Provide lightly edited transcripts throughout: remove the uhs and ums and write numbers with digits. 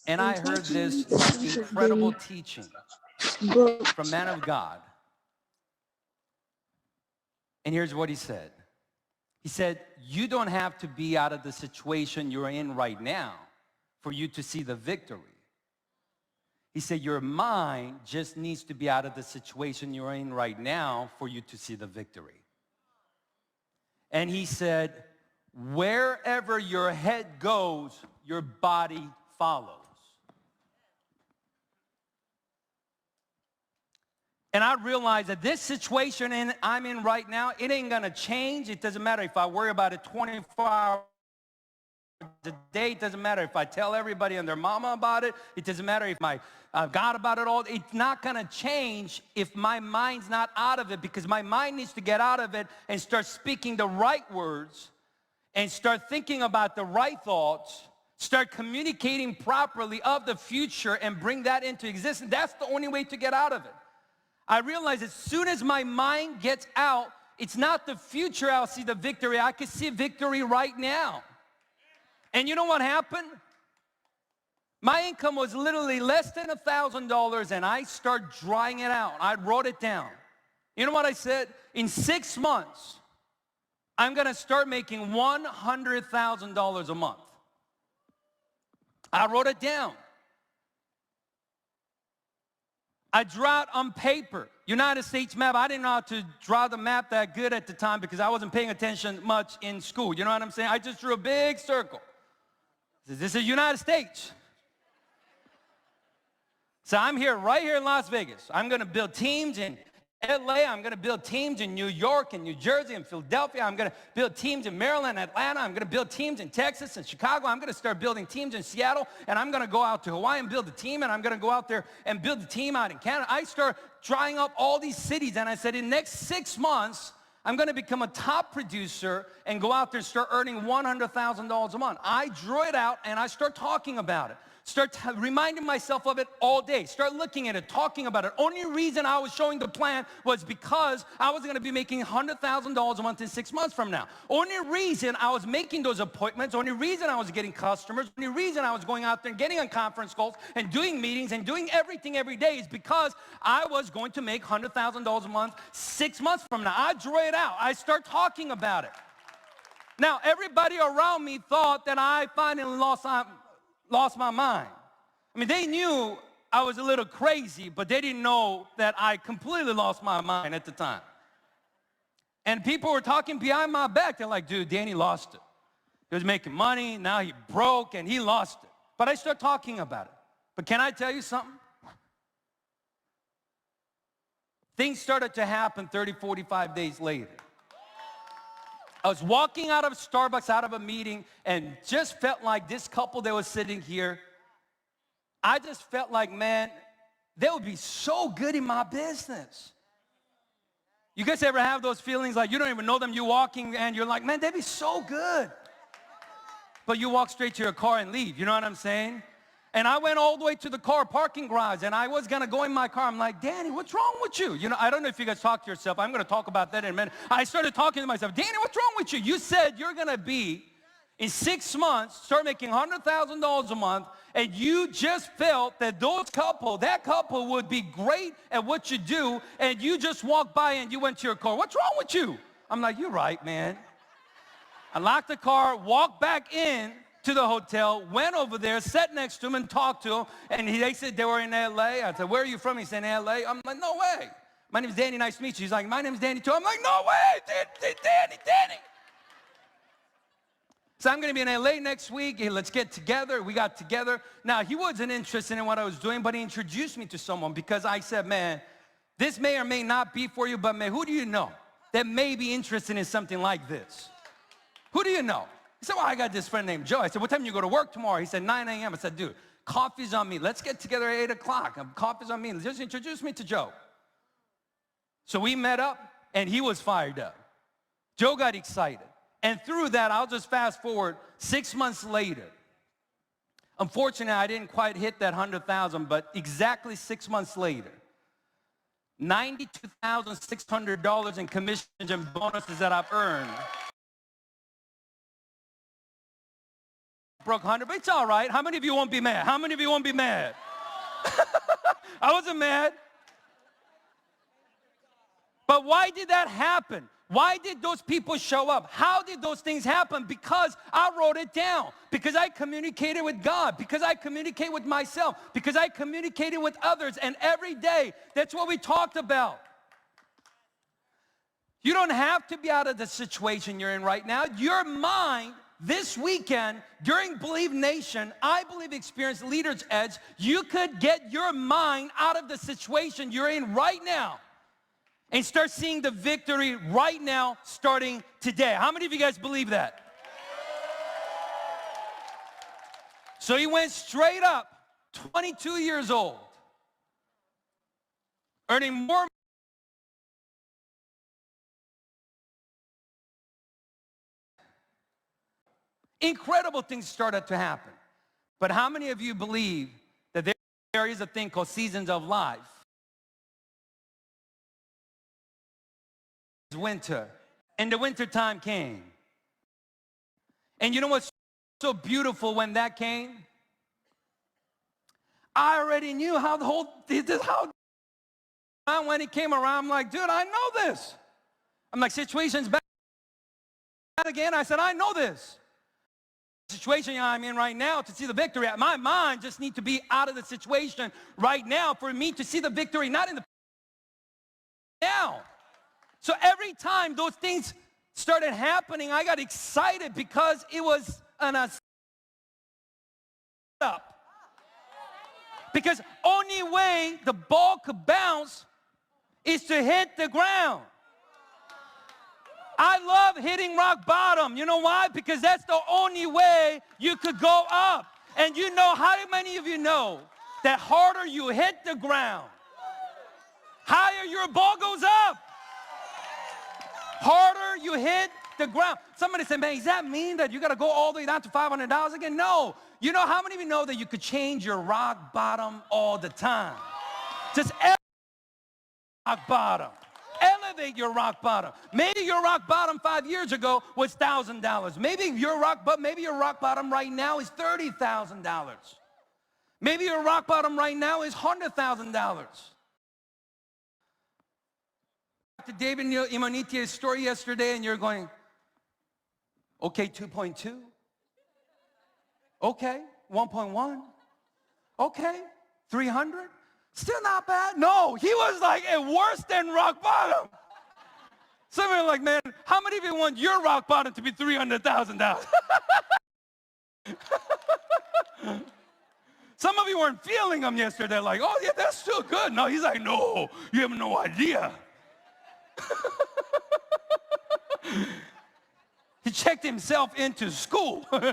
And I heard this incredible teaching from man of God. And here's what he said. He said, you don't have to be out of the situation you're in right now for you to see the victory. He said, your mind just needs to be out of the situation you're in right now for you to see the victory. And he said, wherever your head goes, your body follows. And I realized that this situation I'm in right now, it ain't gonna change. It doesn't matter if I worry about it 24 hours a day. It doesn't matter if I tell everybody and their mama about it. It doesn't matter if I God about it all. It's not gonna change if my mind's not out of it, because my mind needs to get out of it and start speaking the right words and start thinking about the right thoughts, start communicating properly of the future and bring that into existence. That's the only way to get out of it. I realize as soon as my mind gets out, it's not the future I'll see the victory. I can see victory right now. And you know what happened? My income was literally less than $1,000, and I started drawing it out. I wrote it down. You know what I said? In 6 months, I'm gonna start making $100,000 a month. I wrote it down. I drew out on paper, United States map. I didn't know how to draw the map that good at the time because I wasn't paying attention much in school. You know what I'm saying? I just drew a big circle. This is United States. So I'm here, right here in Las Vegas. I'm gonna build teams in LA, I'm gonna build teams in New York and New Jersey and Philadelphia. I'm gonna build teams in Maryland, Atlanta. I'm gonna build teams in Texas and Chicago. I'm gonna start building teams in Seattle, and I'm gonna go out to Hawaii and build a team, and I'm gonna go out there and build a team out in Canada. I start drawing up all these cities, and I said, in the next 6 months, I'm gonna become a top producer and go out there and start earning $100,000 a month. I drew it out, and I start talking about it. Start reminding myself of it all day. Start looking at it, talking about it. Only reason I was showing the plan was because I was gonna be making $100,000 a month in 6 months from now. Only reason I was making those appointments, only reason I was getting customers, only reason I was going out there and getting on conference calls and doing meetings and doing everything every day is because I was going to make $100,000 a month 6 months from now. I drew it out. I start talking about it. Now, everybody around me thought that I finally lost my mind. I mean, they knew I was a little crazy, but they didn't know that I completely lost my mind at the time. And people were talking behind my back. They're like, dude, Danny lost it. He was making money, now he broke, and he lost it. But I started talking about it. But can I tell you something? Things started to happen 30, 45 days later. I was walking out of Starbucks, out of a meeting, and just felt like this couple that was sitting here, I just felt like, man, they would be so good in my business. You guys ever have those feelings like you don't even know them, you're walking and you're like, man, they'd be so good. But you walk straight to your car and leave, you know what I'm saying? And I went all the way to the car parking garage, and I was gonna go in my car. I'm like, Danny, what's wrong with you? You know, I don't know if you guys talk to yourself. I'm gonna talk about that in a minute. I started talking to myself, Danny, what's wrong with you? You said you're gonna be, in 6 months, start making $100,000 a month, and you just felt that that couple would be great at what you do, and you just walked by and you went to your car. What's wrong with you? I'm like, you're right, man. I locked the car, walked back in to the hotel, went over there, sat next to him and talked to him, and they said they were in LA. I said, where are you from? He said, in LA. I'm like, no way. My name is Danny, nice to meet you. He's like, my name is Danny too. I'm like, no way, Danny. So I'm gonna be in LA next week. Hey, let's get together. We got together. Now, he wasn't interested in what I was doing, but he introduced me to someone because I said, man, this may or may not be for you, but man, who do you know that may be interested in something like this? Who do you know? He said, well, I got this friend named Joe. I said, what time do you go to work tomorrow? He said, 9 a.m. I said, dude, coffee's on me. Let's get together at 8 o'clock. Coffee's on me. Just introduce me to Joe. So we met up, and he was fired up. Joe got excited. And through that, I'll just fast forward 6 months later. Unfortunately, I didn't quite hit that 100,000, but exactly 6 months later, $92,600 in commissions and bonuses that I've earned broke 100, but it's all right. How many of you won't be mad? How many of you won't be mad? I wasn't mad. But why did that happen? Why did those people show up? How did those things happen? Because I wrote it down. Because I communicated with God. Because I communicate with myself. Because I communicated with others. And every day, that's what we talked about. You don't have to be out of the situation you're in right now. Your mind, this weekend, during Believe Nation, I Believe Experience Leaders Edge, you could get your mind out of the situation you're in right now and start seeing the victory right now, starting today. How many of you guys believe that? So he went straight up, 22 years old, earning more. Incredible things started to happen. But how many of you believe that there is a thing called seasons of life? Winter, and the winter time came. And you know what's so beautiful when that came? I already knew how the whole, when it came around, I'm like, dude, I know this. I'm like, situation's bad again. I said, I know this. The situation I'm in right now to see the victory. My mind just needs to be out of the situation right now for me to see the victory, not in the now. So every time those things started happening, I got excited because it was an up. Because only way the ball could bounce is to hit the ground. I love hitting rock bottom. You know why? Because that's the only way you could go up. And you know, how many of you know that harder you hit the ground, higher your ball goes up? Harder you hit the ground. Somebody said, man, does that mean that you got to go all the way down to $500 again? No. You know, how many of you know that you could change your rock bottom all the time? Just rock bottom. Elevate your rock bottom. Maybe your rock bottom 5 years ago was $1,000. Maybe your rock bottom right now is $30,000. Maybe your rock bottom right now is $100,000. To David Imoniti's story yesterday, and you're going, okay, 2.2. Okay, 1.1. Okay, 300. Still not bad. No, he was like worse than rock bottom. Some of you are like, man, how many of you want your rock bottom to be $300,000? Some of you weren't feeling them yesterday, like, oh yeah, that's still good. No, he's like, no, you have no idea. He checked himself into school. It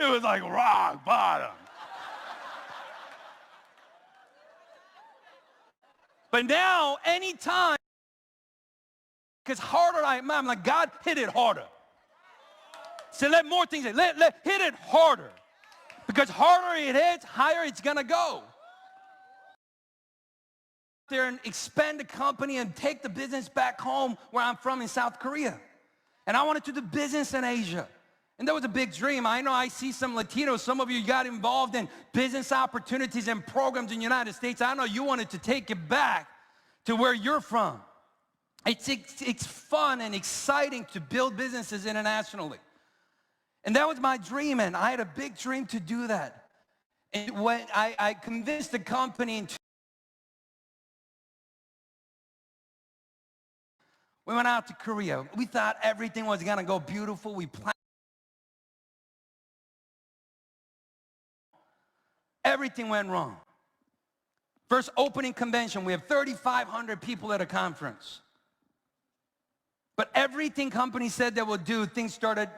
was like rock bottom. But now, anytime, because harder I'm like, God, hit it harder. So let more things, hit it harder. Because harder it hits, higher it's gonna go. There and expand the company and take the business back home where I'm from in South Korea. And I wanted to do business in Asia. And that was a big dream. I know I see some Latinos, some of you got involved in business opportunities and programs in the United States. I know you wanted to take it back to where you're from. It's fun and exciting to build businesses internationally. And that was my dream, and I had a big dream to do that. And when I convinced the company we went out to Korea. We thought everything was gonna go beautiful. We planned. Everything went wrong. First opening convention, we have 3,500 people at a conference. But everything company said they would do, things started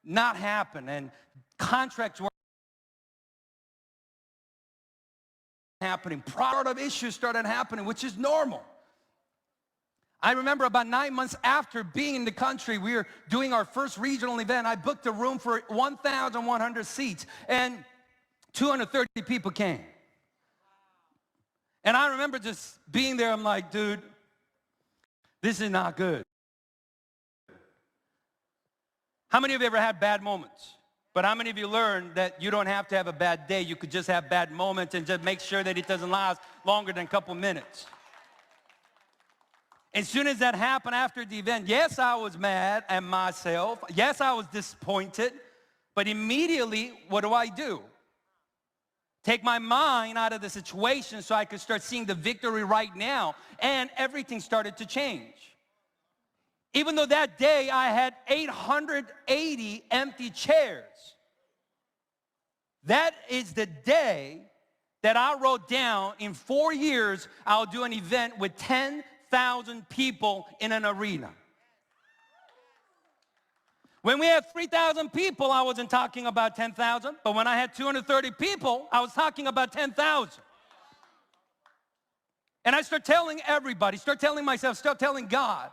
not happen, and contracts weren't happening. Product issues started happening, which is normal. I remember about 9 months after being in the country, we were doing our first regional event. I booked a room for 1,100 seats, and 230 people came. And I remember just being there. I'm like, dude, this is not good. How many of you ever had bad moments? But how many of you learned that you don't have to have a bad day? You could just have bad moments and just make sure that it doesn't last longer than a couple minutes. As soon as that happened after the event, yes, I was mad at myself. Yes, I was disappointed. But immediately, what do? Take my mind out of the situation so I could start seeing the victory right now. And everything started to change. Even though that day I had 880 empty chairs. That is the day that I wrote down, in 4 years, I'll do an event with 10,000 people in an arena. When we had 3,000 people, I wasn't talking about 10,000. But when I had 230 people, I was talking about 10,000. And I start telling everybody, start telling myself, start telling God.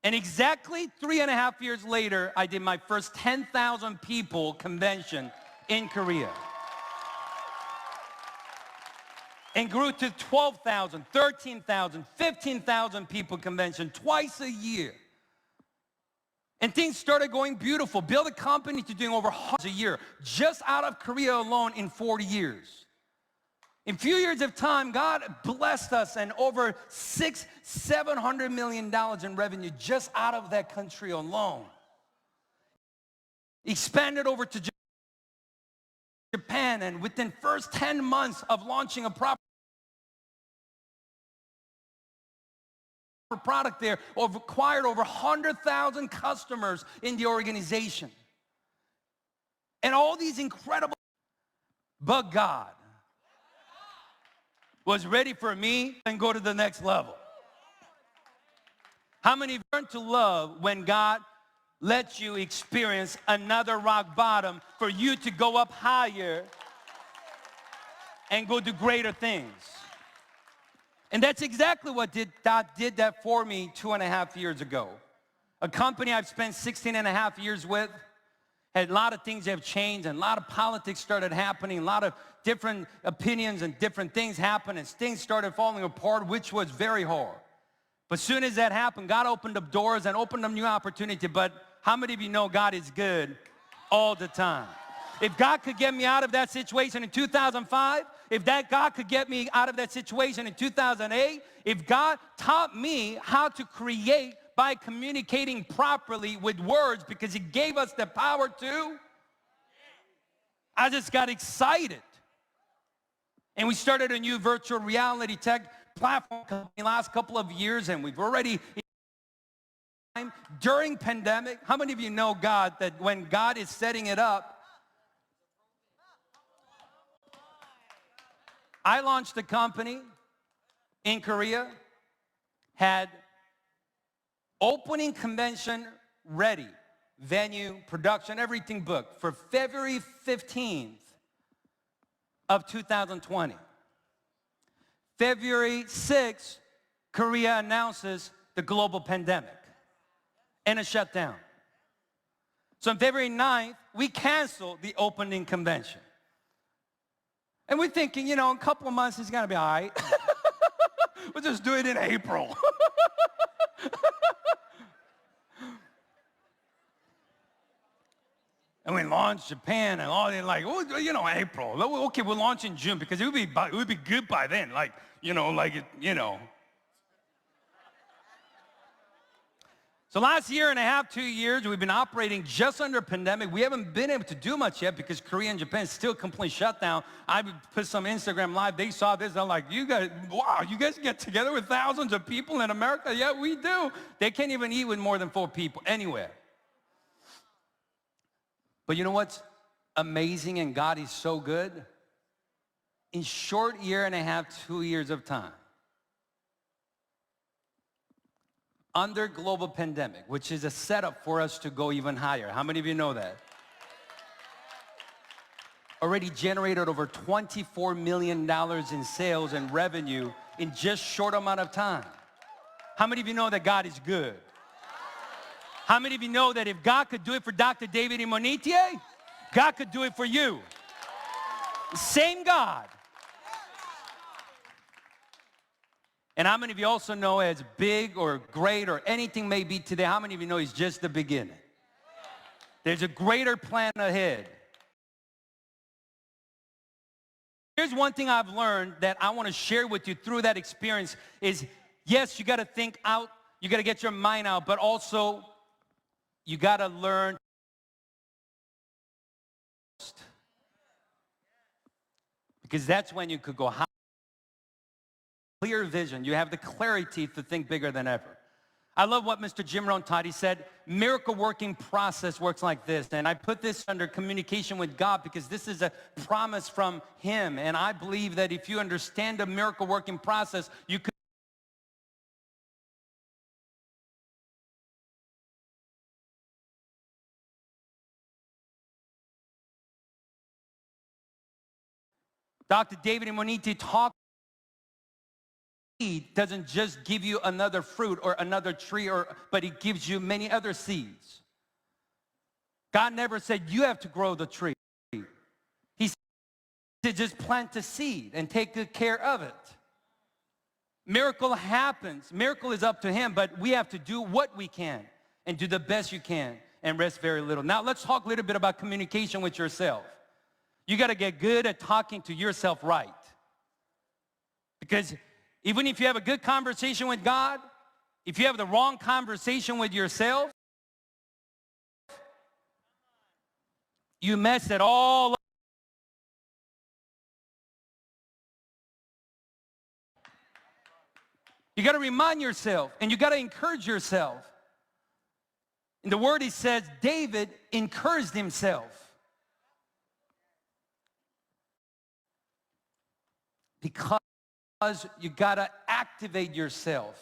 And exactly 3.5 years later, I did my first 10,000 people convention in Korea. And grew to 12,000, 13,000, 15,000 people convention twice a year. And things started going beautiful. Built a company to doing over hundreds a year, just out of Korea alone in 40 years. In a few years of time, God blessed us and over $700 million in revenue just out of that country alone. Expanded over to Japan, and within first 10 months of launching a product there, acquired over 100,000 customers in the organization. And all these incredible, but God was ready for me and go to the next level. How many of you learned to love when God lets you experience another rock bottom for you to go up higher and go do greater things? And that's exactly what God did that for me 2.5 years ago. A company I've spent 16.5 years with, had a lot of things have changed, and a lot of politics started happening, a lot of different opinions and different things happened, and things started falling apart, which was very hard. But as soon as that happened, God opened up doors and opened up new opportunity. But how many of you know God is good all the time? If God could get me out of that situation in 2005, if God could get me out of that situation in 2008, if God taught me how to create by communicating properly with words, because He gave us the power to, I just got excited. And we started a new virtual reality tech platform in the last couple of years, and we've already, during pandemic, how many of you know God, that when God is setting it up, I launched a company in Korea, had opening convention ready, venue, production, everything booked for February 15th of 2020. February 6th, Korea announces the global pandemic and a shutdown. So on February 9th, we canceled the opening convention. And we're thinking, you know, in a couple of months, it's gonna be all right. We'll just do it in April. And we launched Japan and all, they're like, oh, you know, April. Okay, we'll launch in June because it would be good by then. Like, you know, like, you know. So last 1.5 to 2 years, we've been operating just under a pandemic. We haven't been able to do much yet because Korea and Japan is still completely shut down. I put some Instagram live. They saw this. They're like, you guys, wow, you guys get together with thousands of people in America? Yeah, we do. They can't even eat with more than 4 people anywhere. But you know what's amazing, and God is so good? In short 1.5, 2 years of time, under global pandemic, which is a setup for us to go even higher. How many of you know that? Already generated over $24 million in sales and revenue in just short amount of time. How many of you know that God is good? How many of you know that if God could do it for Dr. David Imonitie, God could do it for you? Same God. And how many of you also know, as big or great or anything may be today, how many of you know He's just the beginning? There's a greater plan ahead. Here's one thing I've learned that I want to share with you through that experience is, yes, you got to think out, you got to get your mind out, but also you got to learn. Because that's when you could go high. Clear vision. You have the clarity to think bigger than ever. I love what Mr. Jim Rohn taught. He said, miracle working process works like this. And I put this under communication with God because this is a promise from him. And I believe that if you understand the miracle working process, you could. Dr. David Imoniti talked. Seed doesn't just give you another fruit or another tree, but it gives you many other seeds. God never said you have to grow the tree. He said just plant the seed and take good care of it. Miracle happens. Miracle is up to him, but we have to do what we can and do the best you can and rest very little. Now let's talk a little bit about communication with yourself. You got to get good at talking to yourself right. Because even if you have a good conversation with God, if you have the wrong conversation with yourself, you mess it all up. You got to remind yourself, and you got to encourage yourself. In the word, he says, David encouraged himself. Because you got to activate yourself.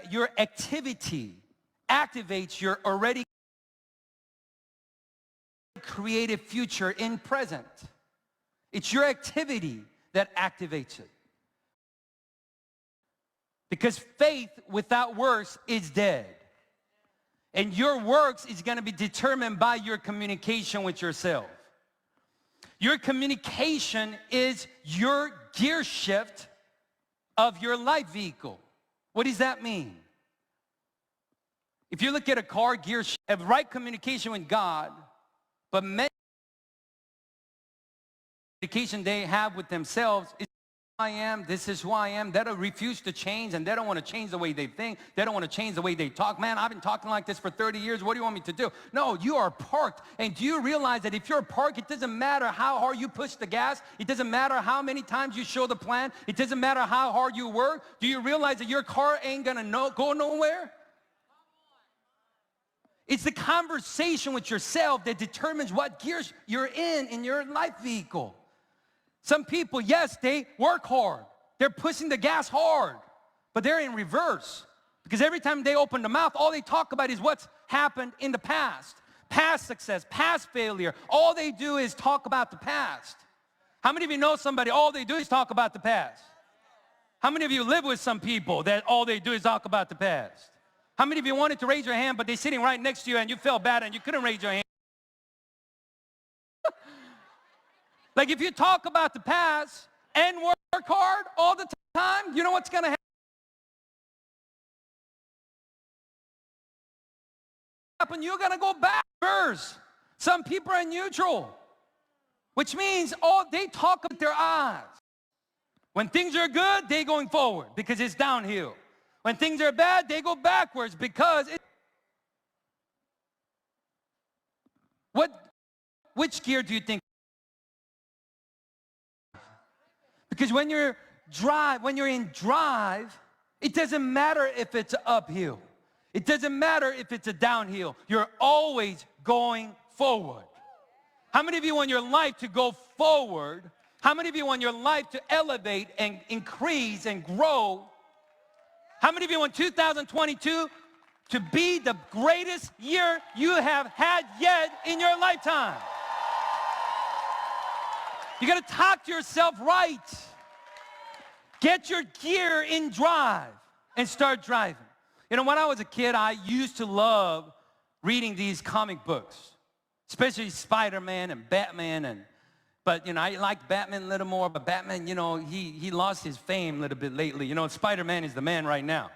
Your activity activates your already created future in present. It's your activity that activates it. Because faith without works is dead. And your works is going to be determined by your communication with yourself. Your communication is your gear shift of your life vehicle. What does that mean? If you look at a car, gear shift, have right communication with God, but many communication they have with themselves is who I am, this is who I am. They don't refuse to change, and they don't want to change the way they think. They don't want to change the way they talk. Man, I've been talking like this for 30 years. What do you want me to do? No, you are parked. And do you realize that if you're parked, it doesn't matter how hard you push the gas. It doesn't matter how many times you show the plan. It doesn't matter how hard you work. Do you realize that your car ain't going to go nowhere? It's the conversation with yourself that determines what gears you're in your life vehicle. Some people, yes, they work hard. They're pushing the gas hard, but they're in reverse. Because every time they open the mouth, all they talk about is what's happened in the past. Past success, past failure. All they do is talk about the past. How many of you know somebody, all they do is talk about the past? How many of you live with some people that all they do is talk about the past? How many of you wanted to raise your hand, but they're sitting right next to you and you felt bad and you couldn't raise your hand? Like if you talk about the past and work hard all the time, you know what's going to happen? You're going to go back first. Some people are neutral, which means they talk with their eyes. When things are good, they're going forward because it's downhill. When things are bad, they go backwards because which gear do you think? Because when you're in drive, it doesn't matter if it's uphill. It doesn't matter if it's a downhill. You're always going forward. How many of you want your life to go forward? How many of you want your life to elevate and increase and grow? How many of you want 2022 to be the greatest year you have had yet in your lifetime? You got to talk to yourself right. Get your gear in drive and start driving. You know, when I was a kid, I used to love reading these comic books, especially Spider-Man and Batman. But, you know, I like Batman a little more, but Batman, you know, he lost his fame a little bit lately. You know, Spider-Man is the man right now.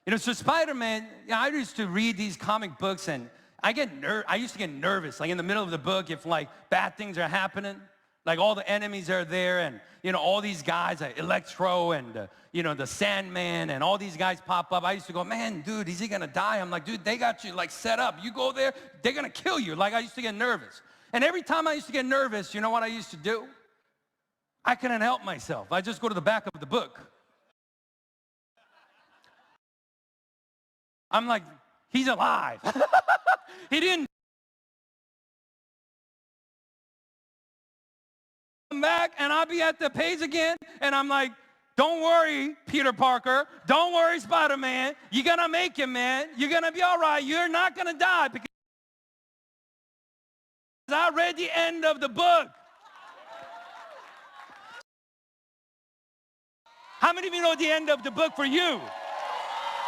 So Spider-Man, I used to read these comic books, and I used to get nervous, like in the middle of the book, if like bad things are happening, like all the enemies are there, and all these guys, like Electro and the Sandman, and all these guys pop up. I used to go, man, dude, is he gonna die? I'm like, dude, they got you like set up. You go there, they're gonna kill you. Like I used to get nervous, and every time I used to get nervous, you know what I used to do? I couldn't help myself. I just go to the back of the book. I'm like, he's alive. He didn't come back, and I'll be at the page again, and I'm like, don't worry, Peter Parker. Don't worry, Spider-Man. You're going to make it, man. You're going to be all right. You're not going to die because I read the end of the book. How many of you know the end of the book for you?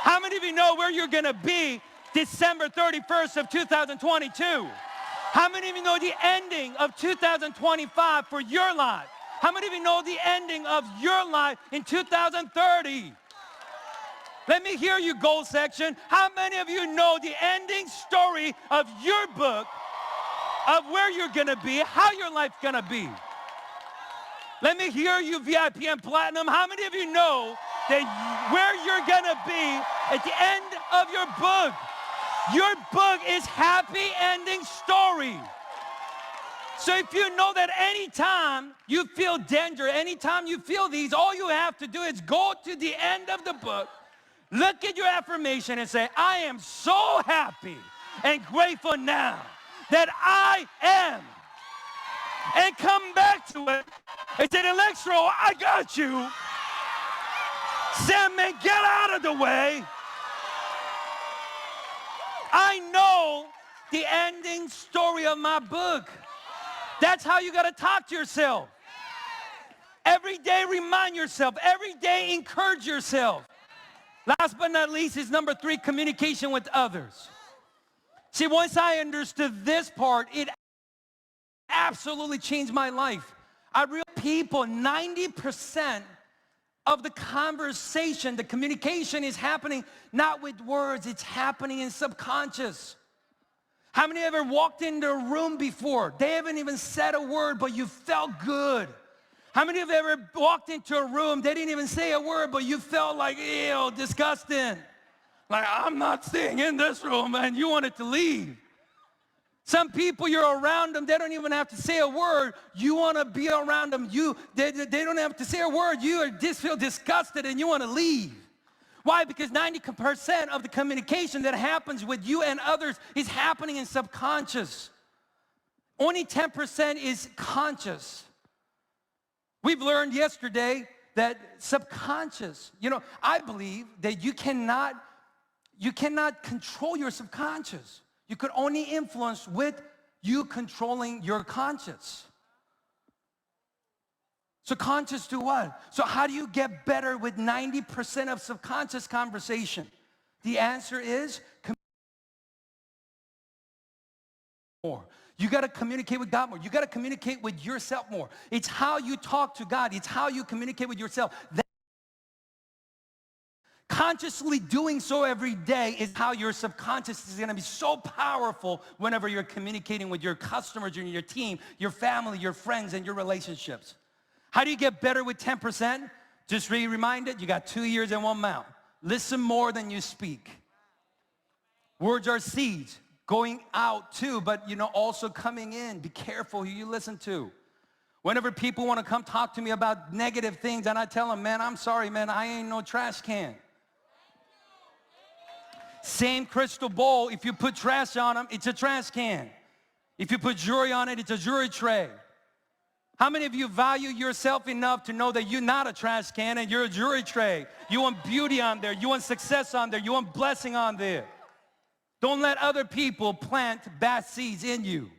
How many of you know where you're going to be December 31st of 2022? How many of you know the ending of 2025 for your life? How many of you know the ending of your life in 2030? Let me hear you, goal section. How many of you know the ending story of your book, of where you're going to be, how your life's going to be? Let me hear you, VIP and Platinum. How many of you know that where you're going to be at the end of your book? Your book is happy ending story. So if you know that anytime you feel danger, anytime you feel these, all you have to do is go to the end of the book, look at your affirmation and say, I am so happy and grateful now that I am. And come back to it and say, Electro, I got you. Sandman, get out of the way. I know the ending story of my book. That's how you got to talk to yourself. Every day remind yourself. Every day encourage yourself. Last but not least is number 3, communication with others. See, once I understood this part, it absolutely changed my life. I real people, 90% of the conversation, the communication is happening not with words, it's happening in subconscious. How many ever walked into a room before? They haven't even said a word, but you felt good. How many have ever walked into a room, they didn't even say a word, but you felt like, ew, disgusting. Like, I'm not staying in this room, and you wanted to leave. Some people, you're around them, they don't even have to say a word. You want to be around them. They don't have to say a word. You just feel disgusted and you want to leave. Why? Because 90% of the communication that happens with you and others is happening in subconscious. Only 10% is conscious. We've learned yesterday that subconscious, I believe that you cannot control your subconscious. You could only influence with you controlling your conscious. So conscious to what? So how do you get better with 90% of subconscious conversation? The answer is more. You got to communicate with God more. You got to communicate with yourself more. It's how you talk to God. It's how you communicate with yourself. Consciously doing so every day is how your subconscious is going to be so powerful whenever you're communicating with your customers, your team, your family, your friends, and your relationships. How do you get better with 10%? Just be reminded, you got 2 ears and 1 mouth. Listen more than you speak. Words are seeds going out too, but also coming in. Be careful who you listen to. Whenever people want to come talk to me about negative things, and I tell them, man, I'm sorry, man, I ain't no trash can. Same crystal bowl, if you put trash on them, it's a trash can. If you put jewelry on it, it's a jewelry tray. How many of you value yourself enough to know that you're not a trash can and you're a jewelry tray? You want beauty on there, you want success on there, you want blessing on there. Don't let other people plant bad seeds in you.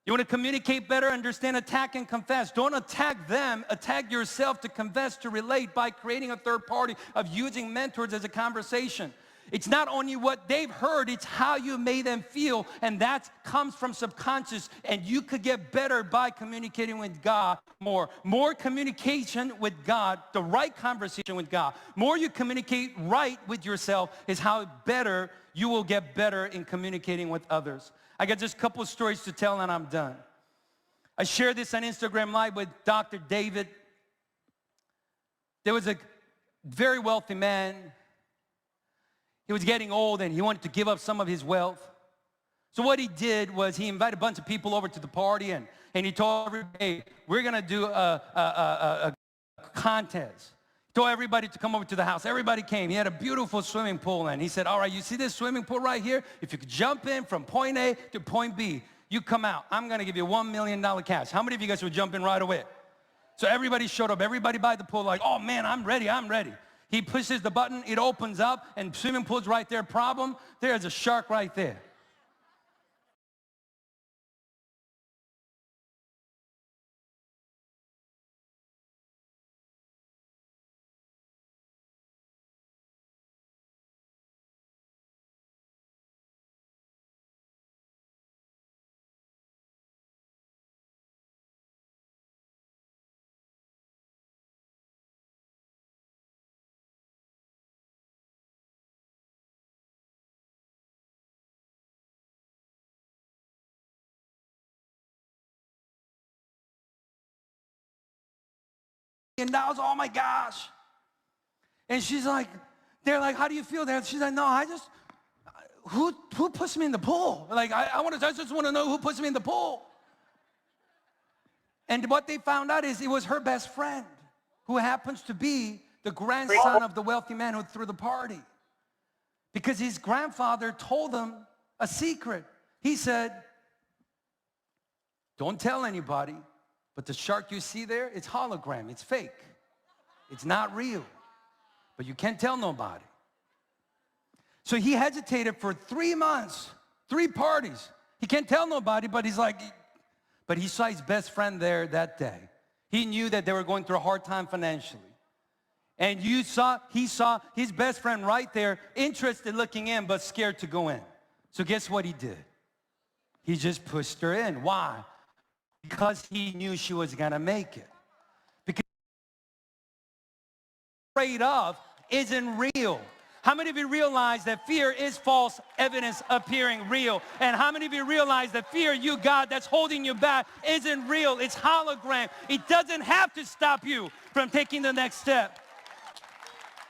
You want to communicate better, understand, attack, and confess. Don't attack them, attack yourself to confess, to relate by creating a third party, of using mentors as a conversation. It's not only what they've heard, it's how you made them feel, and that comes from subconscious, and you could get better by communicating with God more. More communication with God, the right conversation with God. More you communicate right with yourself is how better you will get better in communicating with others. I got just a couple of stories to tell and I'm done. I shared this on Instagram Live with Dr. David. There was a very wealthy man. He was getting old and he wanted to give up some of his wealth. So what he did was he invited a bunch of people over to the party and he told everybody, hey, we're going to do a contest. He told everybody to come over to the house. Everybody came. He had a beautiful swimming pool and he said, all right, you see this swimming pool right here? If you could jump in from point A to point B, you come out. I'm going to give you $1 million cash. How many of you guys would jump in right away? So everybody showed up. Everybody by the pool like, oh man, I'm ready, I'm ready. He pushes the button, it opens up, and swimming pool's right there. Problem, there's a shark right there. $1 million, oh my gosh. And she's like, they're like, how do you feel there? She's like, no, I just, who puts me in the pool? Like, I just want to know who puts me in the pool. And what they found out is it was her best friend who happens to be the grandson of the wealthy man who threw the party. Because his grandfather told them a secret. He said, don't tell anybody, but the shark you see there, it's hologram, it's fake. It's not real, but you can't tell nobody. So he hesitated for 3 months, 3 parties. He can't tell nobody, but he's like, but he saw his best friend there that day. He knew that they were going through a hard time financially. And he saw his best friend right there, interested looking in, but scared to go in. So guess what he did? He just pushed her in. Why? Because he knew she was gonna make it. Because afraid of isn't real. How many of you realize that fear is false evidence appearing real? And how many of you realize that fear you got that's holding you back isn't real? It's hologram. It doesn't have to stop you from taking the next step.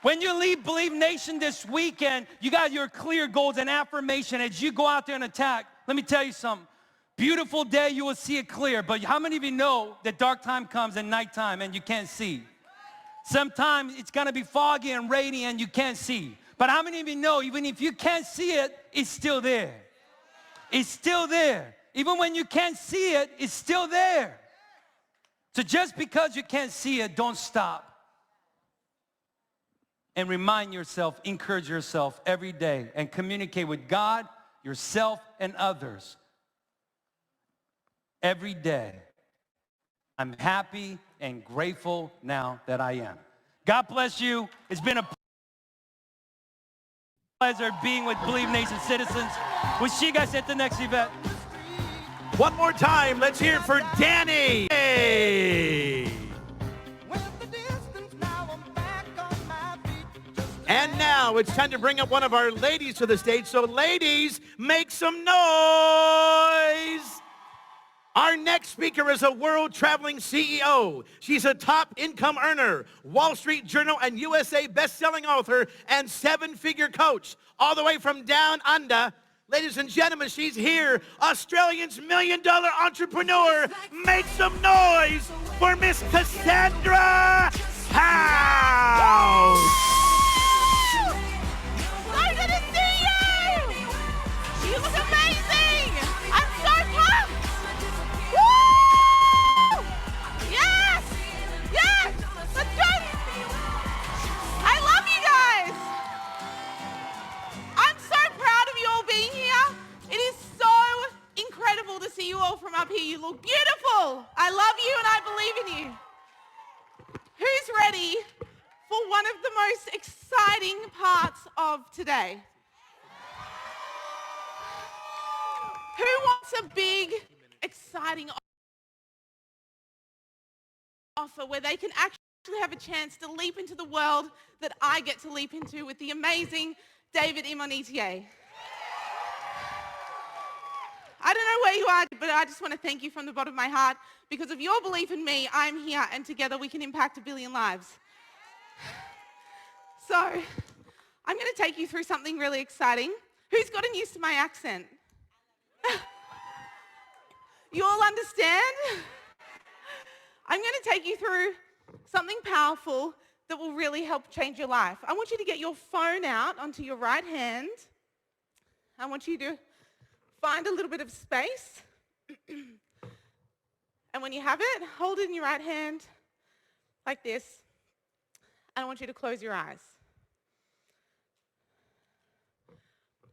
When you leave Believe Nation this weekend, you got your clear goals and affirmation as you go out there and attack. Let me tell you something. Beautiful day, you will see it clear. But how many of you know that dark time comes at nighttime and you can't see? Sometimes it's going to be foggy and rainy and you can't see. But how many of you know even if you can't see it, it's still there? It's still there. Even when you can't see it, it's still there. So just because you can't see it, don't stop. And remind yourself, encourage yourself every day and communicate with God, yourself, and others. Every day, I'm happy and grateful now that I am. God bless you. It's been a pleasure being with Believe Nation citizens. We'll see you guys at the next event. One more time, let's hear it for Danny. Hey. And now it's time to bring up one of our ladies to the stage. So ladies, make some noise. Our next speaker is a world-traveling CEO. She's a top income earner, Wall Street Journal and USA best-selling author, and 7-figure coach, all the way from down under. Ladies and gentlemen, she's here, Australian's $1 million entrepreneur. Make some noise for Miss Cassandra House. So good to see you! You look amazing! I'm so pumped! Woo! Yes! Yes! Let's go! I love you guys! I'm so proud of you all being here. It is so incredible to see you all from up here. You look beautiful. I love you and I believe in you. Who's ready for one of the most exciting parts of today. Who wants a big, exciting offer where they can actually have a chance to leap into the world that I get to leap into with the amazing David Imonitier? I don't know where you are, but I just want to thank you from the bottom of my heart. Because of your belief in me, I'm here, and together we can impact 1 billion lives. So, I'm going to take you through something really exciting. Who's gotten used to my accent? You all understand? I'm going to take you through something powerful that will really help change your life. I want you to get your phone out onto your right hand. I want you to find a little bit of space. And when you have it, hold it in your right hand like this. And I want you to close your eyes.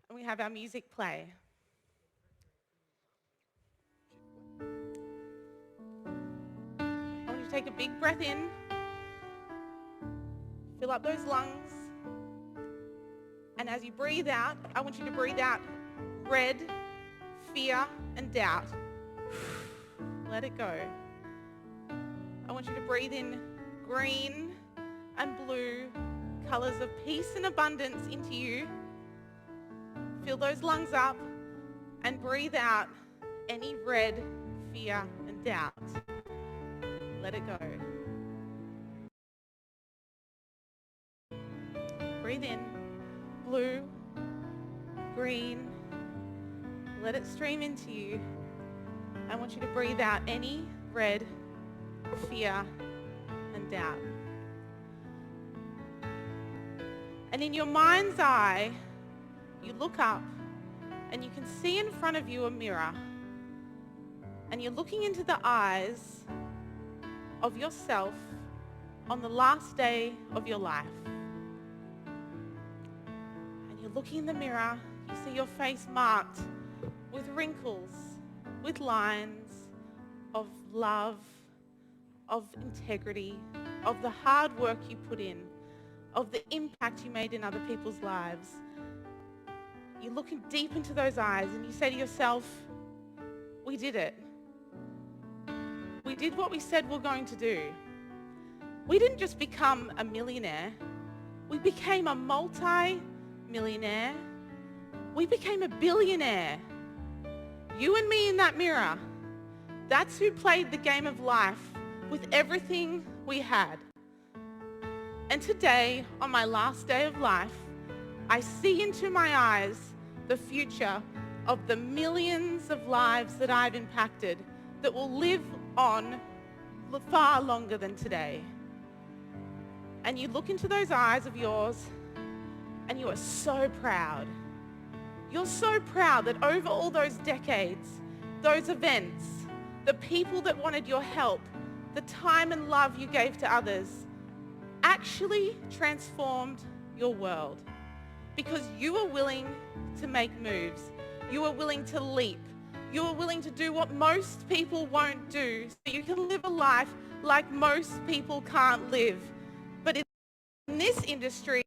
And we have our music play. I want you to take a big breath in. Fill up those lungs. And as you breathe out, I want you to breathe out dread, fear, and doubt. Let it go. I want you to breathe in green and blue colors of peace and abundance into you. Fill those lungs up and breathe out any red, fear, and doubt. Let it go. Breathe in blue, green. Let it stream into you. I want you to breathe out any red, fear, and doubt. And in your mind's eye, you look up and you can see in front of you a mirror. And you're looking into the eyes of yourself on the last day of your life. And you're looking in the mirror, you see your face marked with wrinkles, with lines of love, of integrity, of the hard work you put in, of the impact you made in other people's lives. You're looking deep into those eyes and you say to yourself, we did it. We did what we said we're going to do. We didn't just become a millionaire. We became a multi-millionaire. We became a billionaire. You and me in that mirror, that's who played the game of life with everything we had. And today, on my last day of life, I see into my eyes the future of the millions of lives that I've impacted that will live on far longer than today. And you look into those eyes of yours and you are so proud. You're so proud that over all those decades, those events, the people that wanted your help, the time and love you gave to others, actually transformed your world. Because you were willing to make moves. You were willing to leap. You were willing to do what most people won't do, so you can live a life like most people can't live. But in this industry,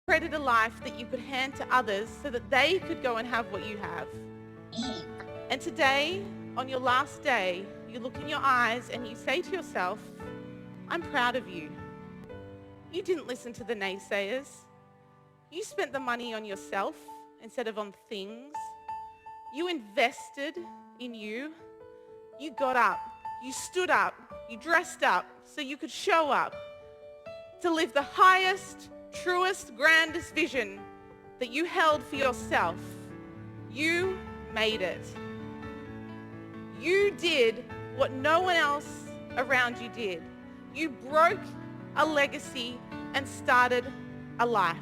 created a life that you could hand to others so that they could go and have what you have. And today, on your last day, you look in your eyes and you say to yourself, I'm proud of you. You didn't listen to the naysayers. You spent the money on yourself instead of on things. You invested in you. You got up. You stood up. You dressed up so you could show up to live the highest, truest, grandest vision that you held for yourself. You made it. You did what no one else around you did. You broke a legacy and started a life.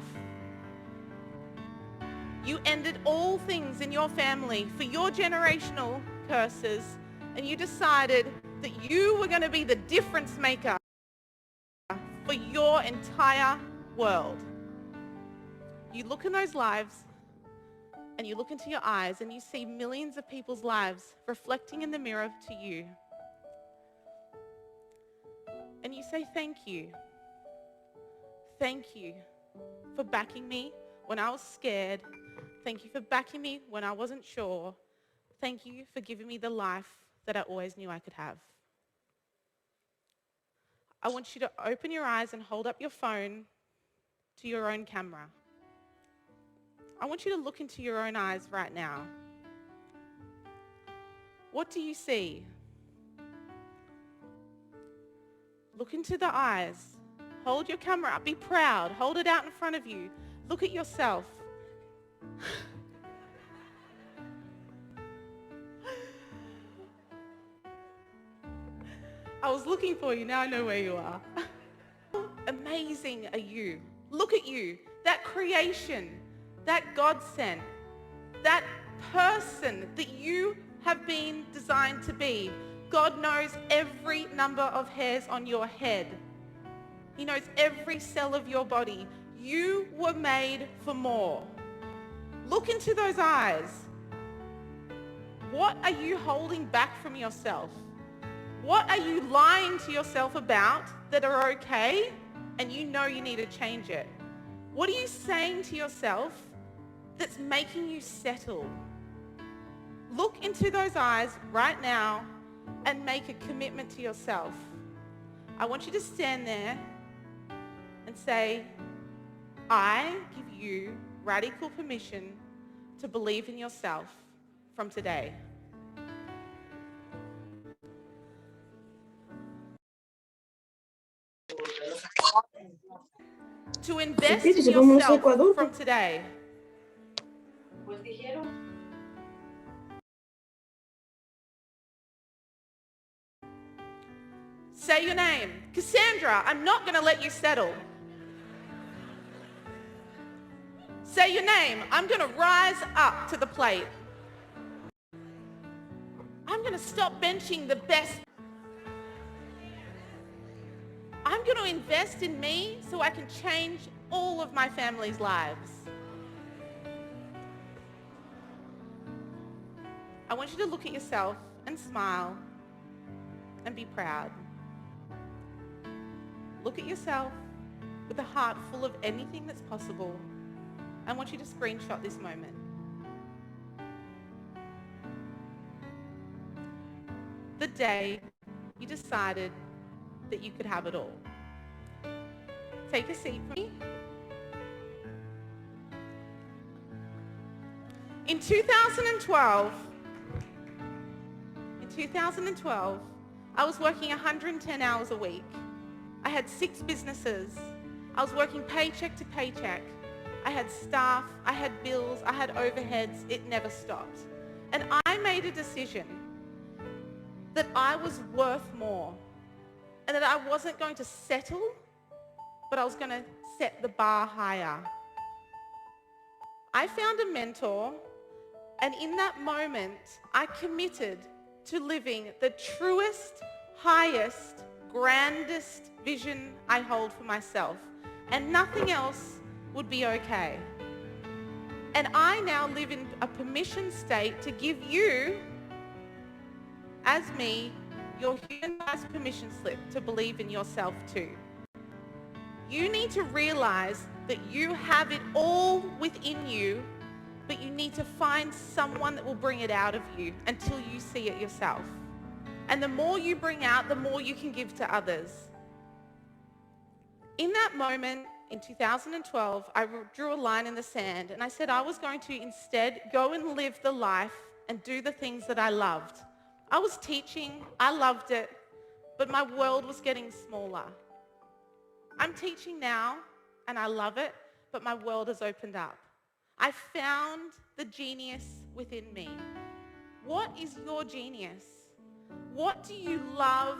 You ended all things in your family for your generational curses, and you decided that you were going to be the difference maker for your entire world. You look in those lives and you look into your eyes and you see millions of people's lives reflecting in the mirror to you. And you say, thank you. Thank you for backing me when I was scared. Thank you for backing me when I wasn't sure. Thank you for giving me the life that I always knew I could have. I want you to open your eyes and hold up your phone to your own camera. I want you to look into your own eyes right now. What do you see? Look into the eyes. Hold your camera up. Be proud. Hold it out in front of you. Look at yourself. I was looking for you. Now I know where you are. How amazing are you? Look at you. That creation, that God sent, that person that you have been designed to be. God knows every number of hairs on your head. He knows every cell of your body. You were made for more. Look into those eyes. What are you holding back from yourself? What are you lying to yourself about that are okay and you know you need to change it? What are you saying to yourself that's making you settle? Look into those eyes right now and make a commitment to yourself. I want you to stand there and say, I give you radical permission to believe in yourself from today. To invest in yourself from today. Say your name. Cassandra, I'm not going to let you settle. Say your name. I'm going to rise up to the plate. I'm going to stop benching the best. I'm going to invest in me so I can change all of my family's lives. I want you to look at yourself and smile and be proud. Look at yourself with a heart full of anything that's possible. I want you to screenshot this moment. The day you decided that you could have it all. Take a seat for me. In 2012, I was working 110 hours a week. I had 6 businesses. I was working paycheck to paycheck. I had staff, I had bills, I had overheads. It never stopped. And I made a decision that I was worth more and that I wasn't going to settle, but I was going to set the bar higher. I found a mentor, and in that moment, I committed to living the truest, highest, grandest vision I hold for myself, and nothing else would be okay. And I now live in a permission state to give you, as me, your humanized permission slip to believe in yourself too. You need to realize that you have it all within you, but you need to find someone that will bring it out of you until you see it yourself. And the more you bring out, the more you can give to others. In that moment, in 2012, I drew a line in the sand and I said I was going to instead go and live the life and do the things that I loved. I was teaching, I loved it, but my world was getting smaller. I'm teaching now and I love it, but my world has opened up. I found the genius within me. What is your genius? What do you love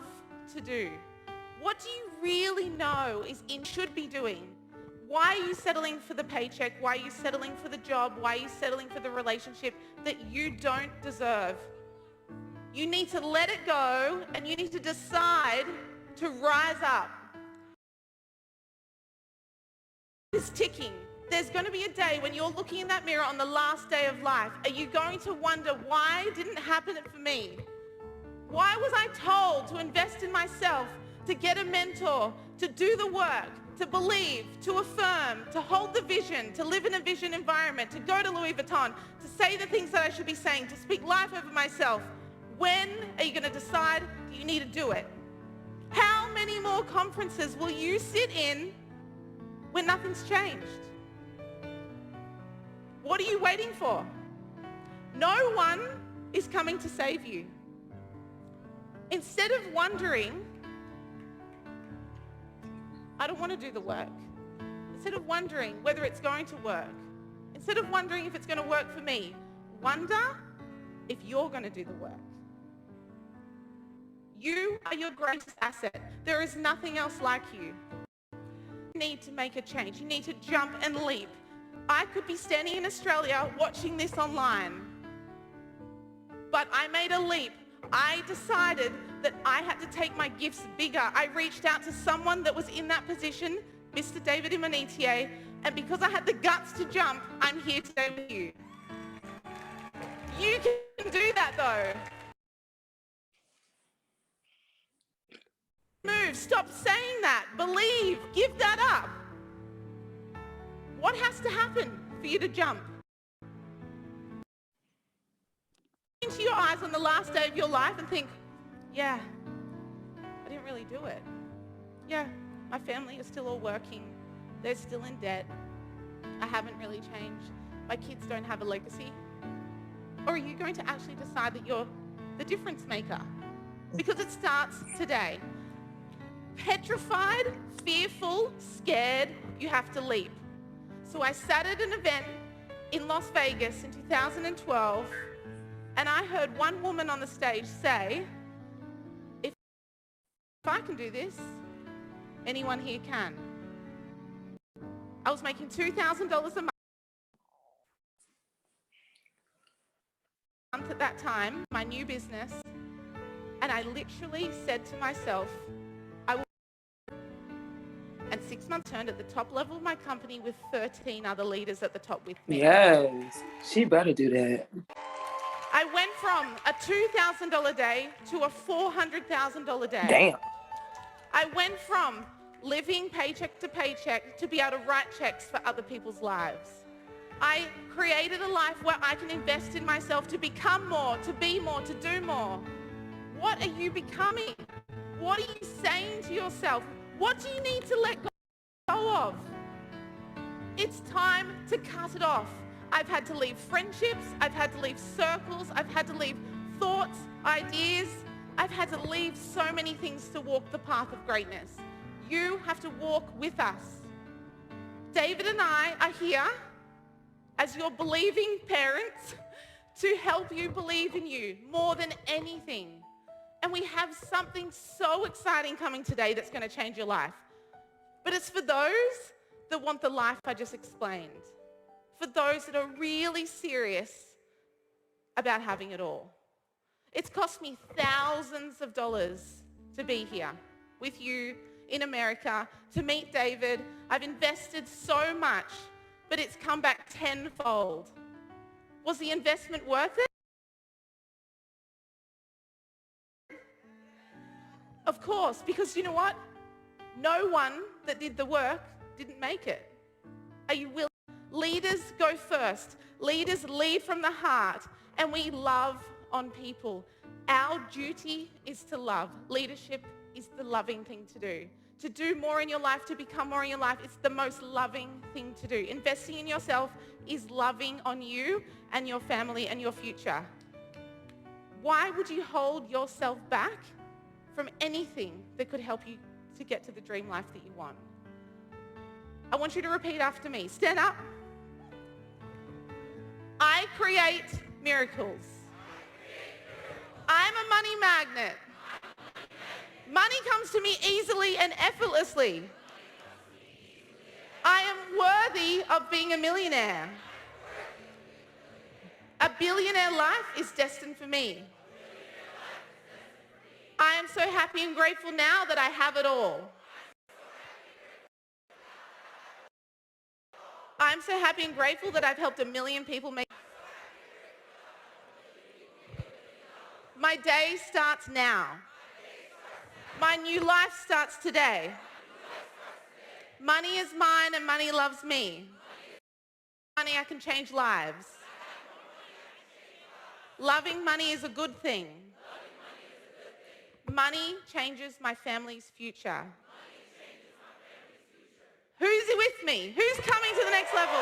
to do? What do you really know should be doing? Why are you settling for the paycheck? Why are you settling for the job? Why are you settling for the relationship that you don't deserve? You need to let it go and you need to decide to rise up. It's ticking. There's going to be a day when you're looking in that mirror on the last day of life. Are you going to wonder, why didn't it happen for me? Why was I told to invest in myself, to get a mentor, to do the work, to believe, to affirm, to hold the vision, to live in a vision environment, to go to Louis Vuitton, to say the things that I should be saying, to speak life over myself. When are you going to decide that you need to do it? How many more conferences will you sit in when nothing's changed? What are you waiting for? No one is coming to save you. Instead of wondering, I don't want to do the work. Instead of wondering whether it's going to work, instead of wondering if it's going to work for me, wonder if you're going to do the work. You are your greatest asset. There is nothing else like you. You need to make a change. You need to jump and leap. I could be standing in Australia watching this online, but I made a leap. I decided that I had to take my gifts bigger. I reached out to someone that was in that position, Mr. David Imanitie, and because I had the guts to jump, I'm here today with you. You can do that though. Move, stop saying that, believe, give that up. What has to happen for you to jump? Into your eyes on the last day of your life and think, yeah, I didn't really do it. Yeah, my family is still all working. They're still in debt. I haven't really changed. My kids don't have a legacy. Or are you going to actually decide that you're the difference maker? Because it starts today. Petrified, fearful, scared, you have to leap. So I sat at an event in Las Vegas in 2012, and I heard one woman on the stage say, if I can do this, anyone here can. I was making $2,000 a month at that time, my new business, and I literally said to myself, and 6 months turned at the top level of my company with 13 other leaders at the top with me. Yes, she better do that. I went from a $2,000 day to a $400,000 day. Damn. I went from living paycheck to paycheck to be able to write checks for other people's lives. I created a life where I can invest in myself to become more, to be more, to do more. What are you becoming? What are you saying to yourself? What do you need to let go of? It's time to cut it off. I've had to leave friendships. I've had to leave circles. I've had to leave thoughts, ideas. I've had to leave so many things to walk the path of greatness. You have to walk with us. David and I are here as your believing parents to help you believe in you more than anything. And we have something so exciting coming today that's going to change your life. But it's for those that want the life I just explained. For those that are really serious about having it all. It's cost me thousands of dollars to be here with you in America, to meet David. I've invested so much, but it's come back tenfold. Was the investment worth it? Of course, because you know what? No one that did the work didn't make it. Are you willing? Leaders go first. Leaders lead from the heart, and we love on people. Our duty is to love. Leadership is the loving thing to do. To do more in your life, to become more in your life, it's the most loving thing to do. Investing in yourself is loving on you and your family and your future. Why would you hold yourself back from anything that could help you to get to the dream life that you want? I want you to repeat after me. Stand up. I create miracles. I'm a money magnet. Money comes to me easily and effortlessly. I am worthy of being a millionaire. A billionaire life is destined for me. I am so happy and grateful now that I have it all. I'm so happy and grateful that I've helped 1 million people make. My day starts now. My new life starts today. Money is mine and money loves me. Money, I can change lives. Loving money is a good thing. Money changes my family's future. Who's with me? Who's coming to the next level?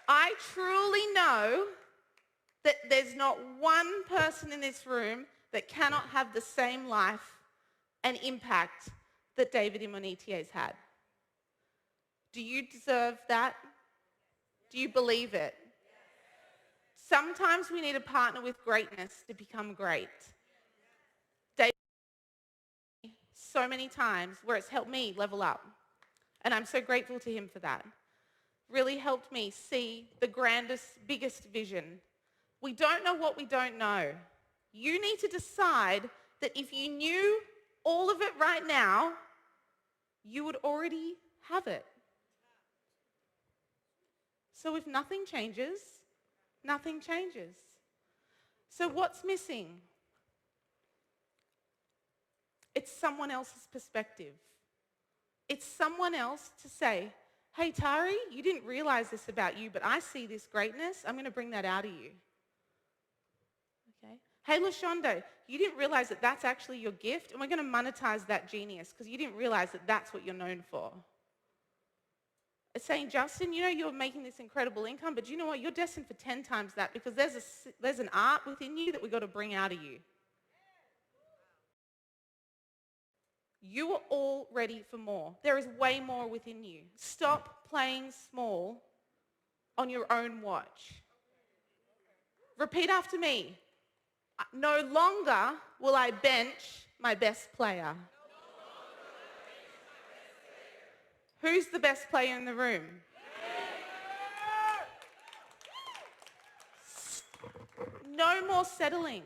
I truly know that there's not one person in this room that cannot have the same life and impact that David Imonitie's had. Do you deserve that? Do you believe it? Sometimes we need to partner with greatness to become great. David, so many times where it's helped me level up, and I'm so grateful to him for that. Really helped me see the grandest, biggest vision. We don't know what we don't know. You need to decide that if you knew all of it right now, you would already have it. So if nothing changes, nothing changes. So what's missing? It's someone else's perspective. It's someone else to say, hey, Tari, you didn't realize this about you, but I see this greatness. I'm going to bring that out of you. Okay? Hey, LaShondo, you didn't realize that that's actually your gift, and we're going to monetize that genius because you didn't realize that that's what you're known for. It's saying, Justin, you know you're making this incredible income, but you know what? You're destined for 10 times that because there's an art within you that we've got to bring out of you. You are all ready for more. There is way more within you. Stop playing small on your own watch. Repeat after me. No longer will I bench my best player. Who's the best player in the room? No more settling.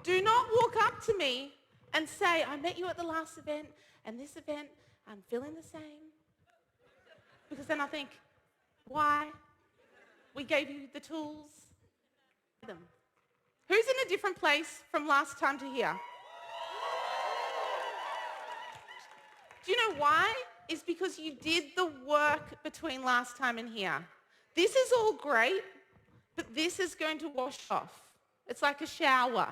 Do not walk up to me and say, I met you at the last event, and this event, I'm feeling the same. Because then I think, why? We gave you the tools. Who's in a different place from last time to here? Do you know why? It's because you did the work between last time and here. This is all great, but this is going to wash off. It's like a shower.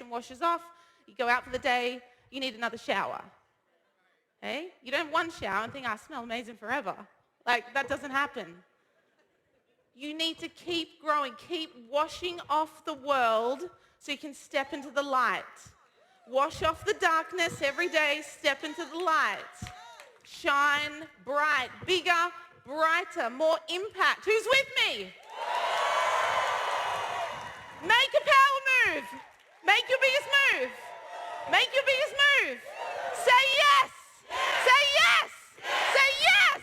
Washes off, you go out for the day, you need another shower. Okay? You don't have one shower and think, I smell amazing forever. Like, that doesn't happen. You need to keep growing, keep washing off the world so you can step into the light. Wash off the darkness every day, step into the light. Shine bright, bigger, brighter, more impact. Who's with me? Make a power move. Make your biggest move. Make your biggest move. Say yes. Say yes. Say yes.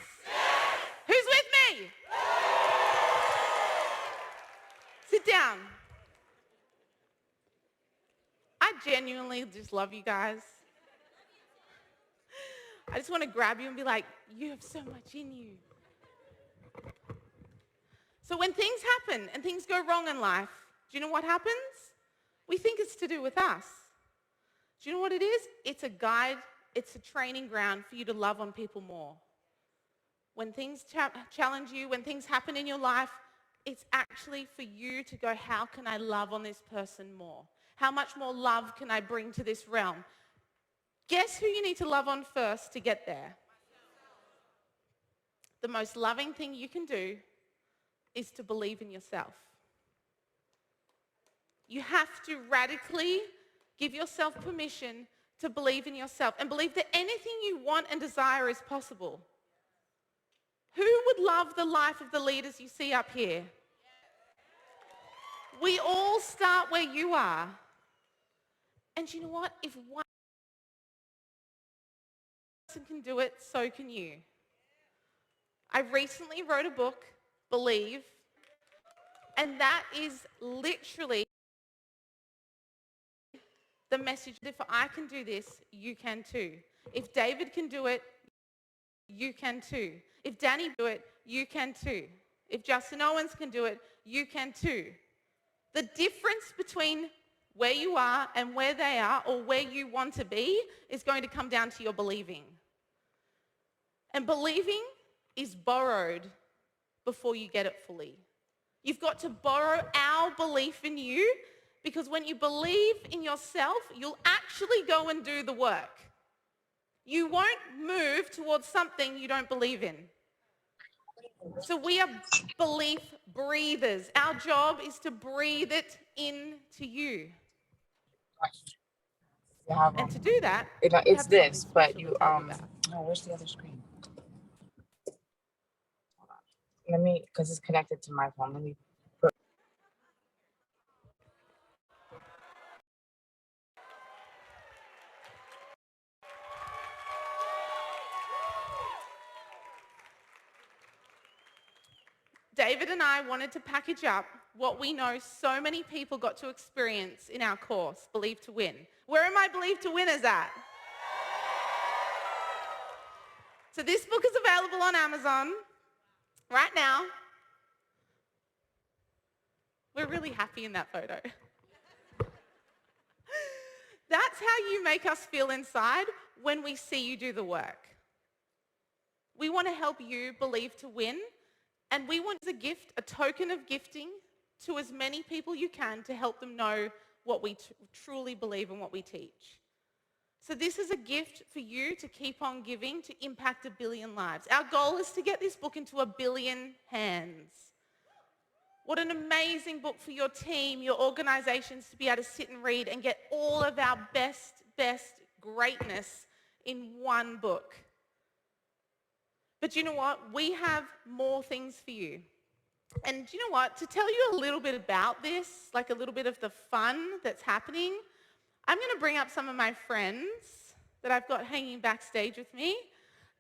Who's with me? Sit down. I genuinely just love you guys. I just want to grab you and be like, you have so much in you. So when things happen and things go wrong in life, do you know what happens? We think it's to do with us. Do you know what it is? It's a guide, it's a training ground for you to love on people more. When things challenge you, when things happen in your life, it's actually for you to go, how can I love on this person more? How much more love can I bring to this realm? Guess who you need to love on first to get there? The most loving thing you can do is to believe in yourself. You have to radically give yourself permission to believe in yourself and believe that anything you want and desire is possible. Who would love the life of the leaders you see up here? We all start where you are. And you know what? If one person can do it, so can you. I recently wrote a book, Believe, and that is literally the message that if I can do this, you can too. If David can do it, you can too. If Danny can do it, you can too. If Justin Owens can do it, you can too. The difference between where you are and where they are or where you want to be is going to come down to your believing. And believing is borrowed before you get it fully. You've got to borrow our belief in you, because when you believe in yourself, you'll actually go and do the work. You won't move towards something you don't believe in. So we are belief breathers. Our job is to breathe it into you. And to do that, It's this, but you oh, where's the other screen? Hold on. Let me, because it's connected to my phone. Let me put. David and I wanted to package up what we know so many people got to experience in our course, Believe to Win. Where are my Believe to Winners at? So this book is available on Amazon right now. We're really happy in that photo. That's how you make us feel inside when we see you do the work. We want to help you believe to win. And we want as a gift, a token of gifting to as many people you can to help them know what we truly believe and what we teach. So this is a gift for you to keep on giving to impact 1 billion lives. Our goal is to get this book into 1 billion hands. What an amazing book for your team, your organizations to be able to sit and read and get all of our best greatness in one book. But you know what? We have more things for you. And you know what? To tell you a little bit about this, like a little bit of the fun that's happening, I'm going to bring up some of my friends that I've got hanging backstage with me.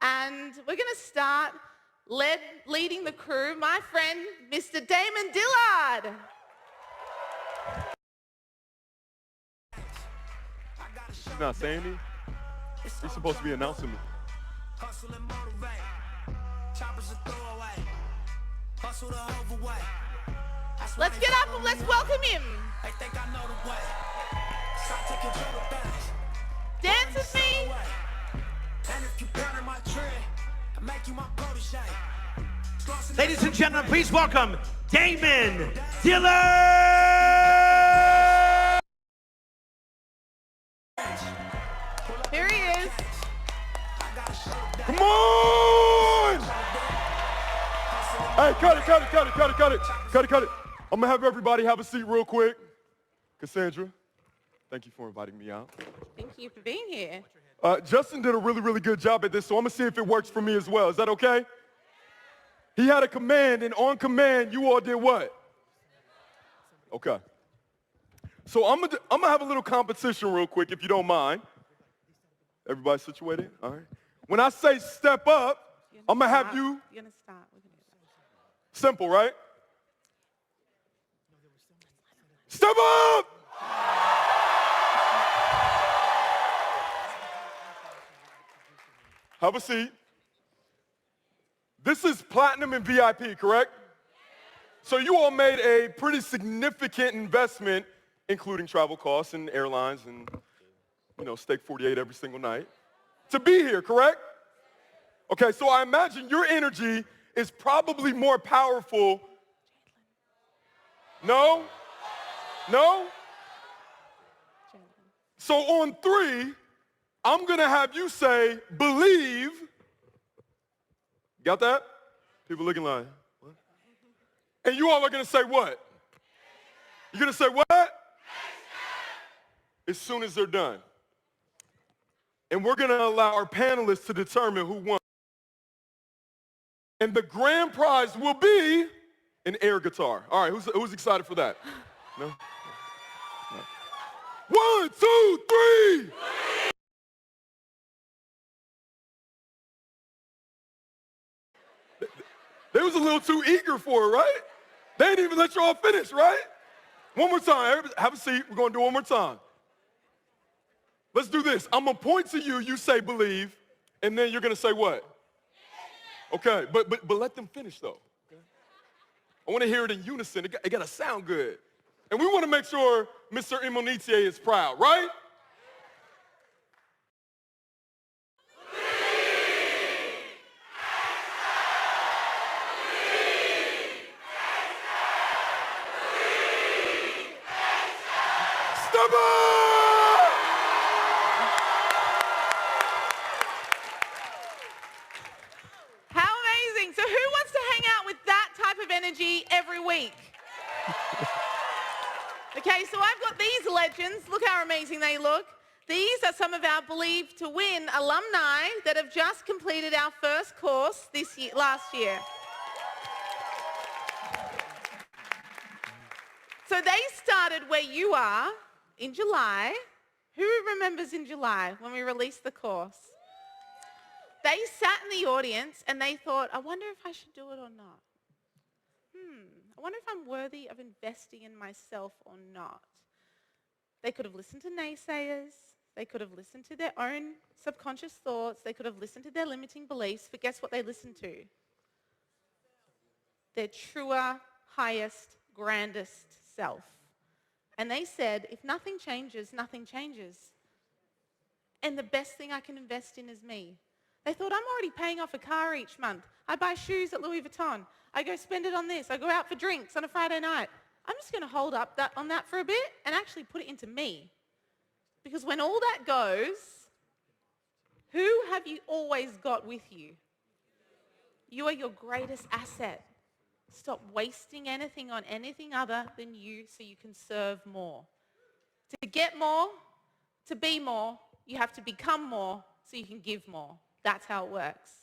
And we're going to start leading the crew, my friend, Mr. Damon Dillard. She's not saying me. You're supposed to be announcing me. Hustle and motivate. Choppers a throwaway. Hustle the overweight. Let's get up and let's welcome him. I think I know the way. Start taking control of things. Dance with me. And if you pattern my trend, I make you my protege. Ladies and gentlemen, please welcome Damon Dillard! Here he is. Come on! Hey, cut it. I'm gonna have everybody have a seat real quick. Cassandra, thank you for inviting me out. Thank you for being here. Justin did a really good job at this, so I'm gonna see if it works for me as well. Is that okay? He had a command, and on command, you all did what? Okay. So I'm gonna have a little competition real quick, if you don't mind. Everybody situated? All right. When I say step up, I'm gonna have you. You're gonna start. We're gonna do that. Simple, right? Step up! Have a seat. This is platinum and VIP, correct? So you all made a pretty significant investment, including travel costs and airlines and, steak 48 every single night, to be here, correct? Okay, so I imagine your energy is probably more powerful. No? So on 3, I'm gonna have you say, believe. Got that? People looking like, what? And you all are gonna say what? You're gonna say what? As soon as they're done. And we're gonna allow our panelists to determine who won. And the grand prize will be an air guitar. All right, who's excited for that? No? Right. 1, 2, 3. They was a little too eager for it, right? They didn't even let you all finish, right? One more time. Everybody, have a seat. We're going to do one more time. Let's do this. I'm going to point to you. You say believe. And then you're going to say what? Okay. But let them finish, though. Okay? I want to hear it in unison. It got to sound good. And we want to make sure Mr. Imonitie is proud, right? Step up! How amazing. So who wants to hang out with that type of energy every week? Okay, so I've got these legends. Look how amazing they look. These are some of our believed to win alumni that have just completed our first course last year. So they started where you are in July. Who remembers in July when we released the course? They sat in the audience and they thought, I wonder if I should do it or not. I wonder if I'm worthy of investing in myself or not. They could have listened to naysayers. They could have listened to their own subconscious thoughts. They could have listened to their limiting beliefs. But guess what they listened to? Their truer, highest, grandest self. And they said, if nothing changes, nothing changes. And the best thing I can invest in is me. They thought, I'm already paying off a car each month. I buy shoes at Louis Vuitton. I go spend it on this. I go out for drinks on a Friday night. I'm just going to hold up on that for a bit and actually put it into me. Because when all that goes, who have you always got with you? You are your greatest asset. Stop wasting anything on anything other than you so you can serve more. To get more, to be more, you have to become more so you can give more. That's how it works.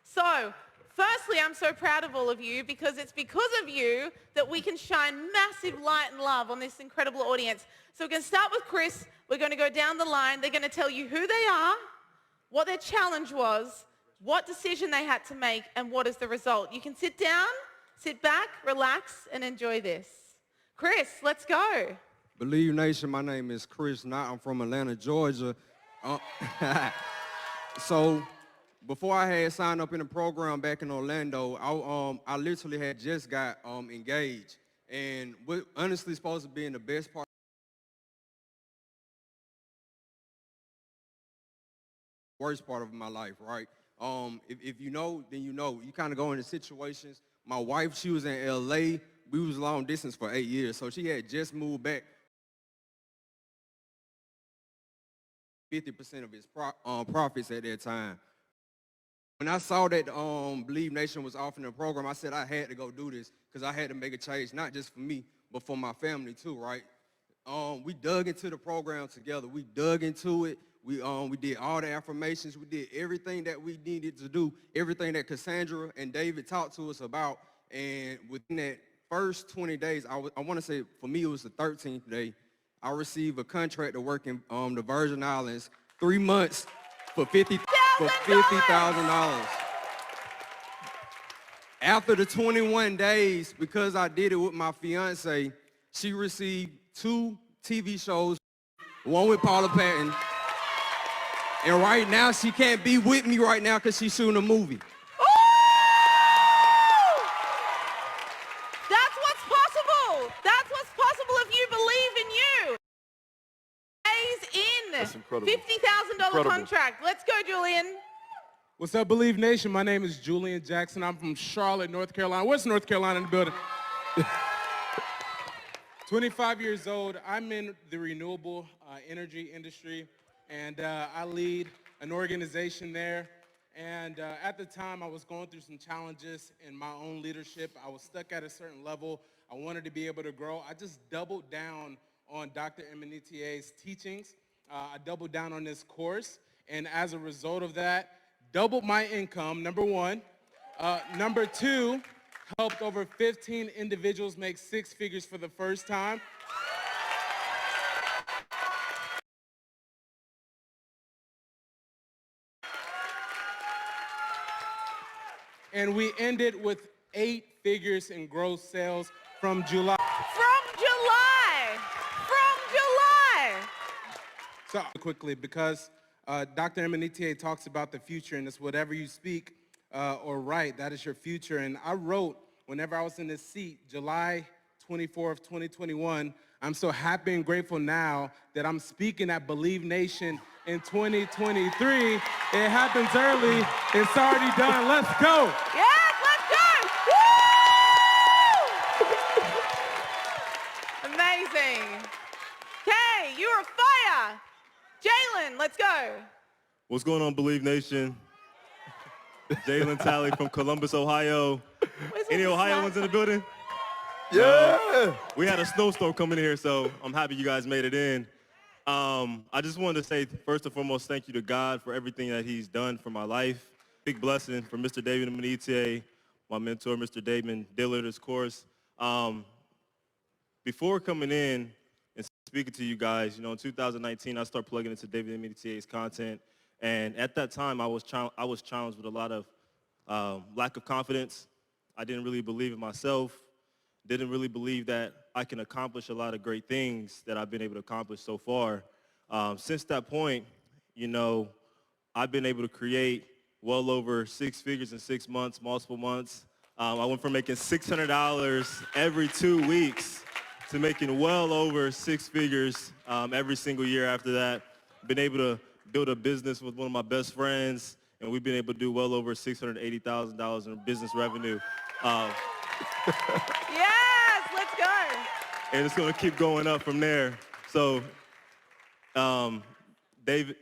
So, firstly, I'm so proud of all of you because it's because of you that we can shine massive light and love on this incredible audience. So we're going to start with Chris. We're going to go down the line. They're going to tell you who they are, what their challenge was, what decision they had to make, and what is the result. You can sit down, sit back, relax, and enjoy this. Chris, let's go. Believe Nation, my name is Chris Knott. I'm from Atlanta, Georgia. So before I had signed up in the program back in Orlando, I literally had just got engaged. And what honestly supposed to be in the best part, worst part of my life, right? If you know, then you know. You kind of go into situations. My wife, she was in LA. We was long distance for 8 years, so she had just moved back. 50% of his profits at that time. When I saw that Believe Nation was offering a program, I said I had to go do this because I had to make a change, not just for me, but for my family too, right? We dug into the program together. We dug into it. We did all the affirmations. We did everything that we needed to do, everything that Cassandra and David talked to us about. And within that first 20 days, I want to say for me it was the 13th day, I received a contract to work in the Virgin Islands, 3 months for $50,000. After the 21 days, because I did it with my fiance, she received 2 TV shows, one with Paula Patton, and right now she can't be with me right now because she's shooting a movie. That's what's possible. That's what's possible if you believe in you. That's incredible. $50,000 contract. Let's go, Julian. What's up, Believe Nation? My name is Julian Jackson. I'm from Charlotte, North Carolina. Where's North Carolina in the building? 25 years old. I'm in the renewable energy industry, and I lead an organization there. And at the time, I was going through some challenges in my own leadership. I was stuck at a certain level. I wanted to be able to grow. I just doubled down on Dr. Imonitie's teachings. I doubled down on this course, and as a result of that, doubled my income, number one. Number two, helped over 15 individuals make 6 figures for the first time. And we ended with 8 figures in gross sales from July. So quickly, because Dr. Imonitie talks about the future, and it's whatever you speak or write, that is your future. And I wrote, whenever I was in this seat, July 24th, 2021. I'm so happy and grateful now that I'm speaking at Believe Nation in 2023. It happens early. It's already done. Let's go. Yes, let's go! Woo! Amazing. Okay, you're a fire. Jalen, let's go. What's going on, Believe Nation? Jalen Talley from Columbus, Ohio. Any Ohioans in the building? Yeah. We had a snowstorm coming here, so I'm happy you guys made it in. I just wanted to say, first and foremost, thank you to God for everything that he's done for my life. Big blessing from Mr. David Manite, my mentor, Mr. Damon Dillard, of course. Before coming in and speaking to you guys, in 2019, I started plugging into David Manite's content. And at that time, I was challenged with a lot of lack of confidence. I didn't really believe in myself. Didn't really believe that I can accomplish a lot of great things that I've been able to accomplish so far. Since that point, I've been able to create well over 6 figures in 6 months, multiple months. I went from making $600 every 2 weeks to making well over 6 figures every single year after that. Been able to build a business with one of my best friends, and we've been able to do well over $680,000 in business revenue. Yes, let's go. And it's going to keep going up from there. So, Dr. David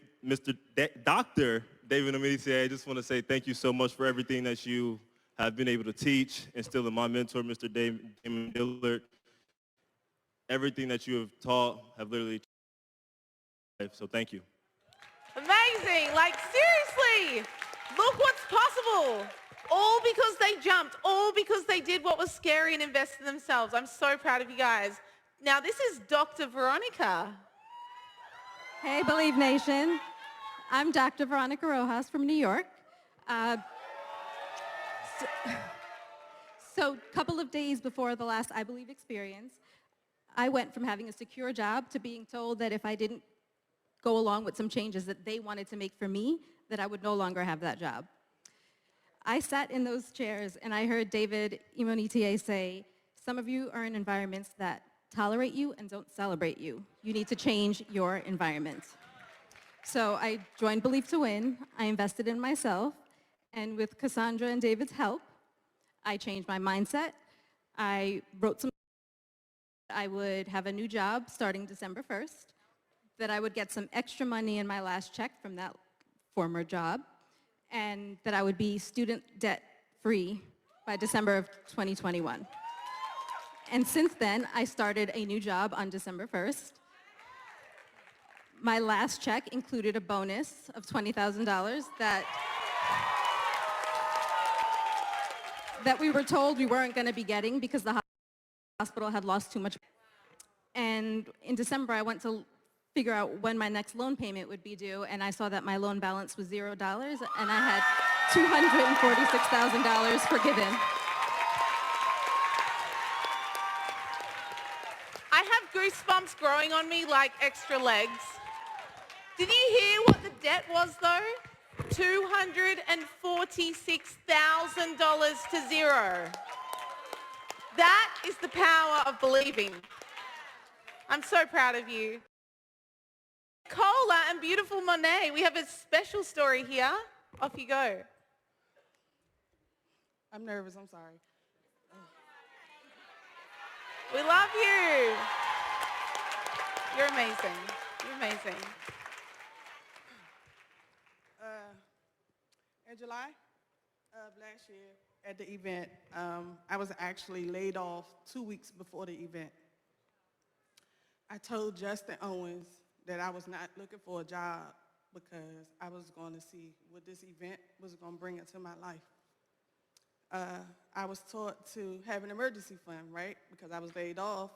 Amedisi, I just want to say thank you so much for everything that you have been able to teach, instill in my mentor, Mr. Damon Dillard. Everything that you have taught have literally changed. So thank you. Amazing. Like, seriously, look what's possible. All because they jumped, all because they did what was scary and invested in themselves. I'm so proud of you guys. Now, this is Dr. Veronica. Hey, Believe Nation. I'm Dr. Veronica Rojas from New York. So a couple of days before the last I Believe experience, I went from having a secure job to being told that if I didn't go along with some changes that they wanted to make for me, that I would no longer have that job. I sat in those chairs and I heard David Imonitie say, some of you are in environments that tolerate you and don't celebrate you. You need to change your environment. So I joined Believe to Win, I invested in myself, and with Cassandra and David's help, I changed my mindset. I wrote some, I would have a new job starting December 1st, that I would get some extra money in my last check from that former job, and that I would be student debt free by December of 2021. And since then, I started a new job on December 1st. My last check included a bonus of $20,000 that we were told we weren't going to be getting because the hospital had lost too much. And in December, I went to figure out when my next loan payment would be due, and I saw that my loan balance was $0, and I had $246,000 forgiven. I have goosebumps growing on me like extra legs. Did you hear what the debt was, though? $246,000 to zero. That is the power of believing. I'm so proud of you. Cola and beautiful Monet, we have a special story here. Off you go. I'm nervous, I'm sorry. We love you. You're amazing. You're amazing. In July of last year at the event, I was actually laid off 2 weeks before the event. I told Justin Owens that I was not looking for a job because I was going to see what this event was going to bring into my life. I was taught to have an emergency fund, right? Because I was laid off.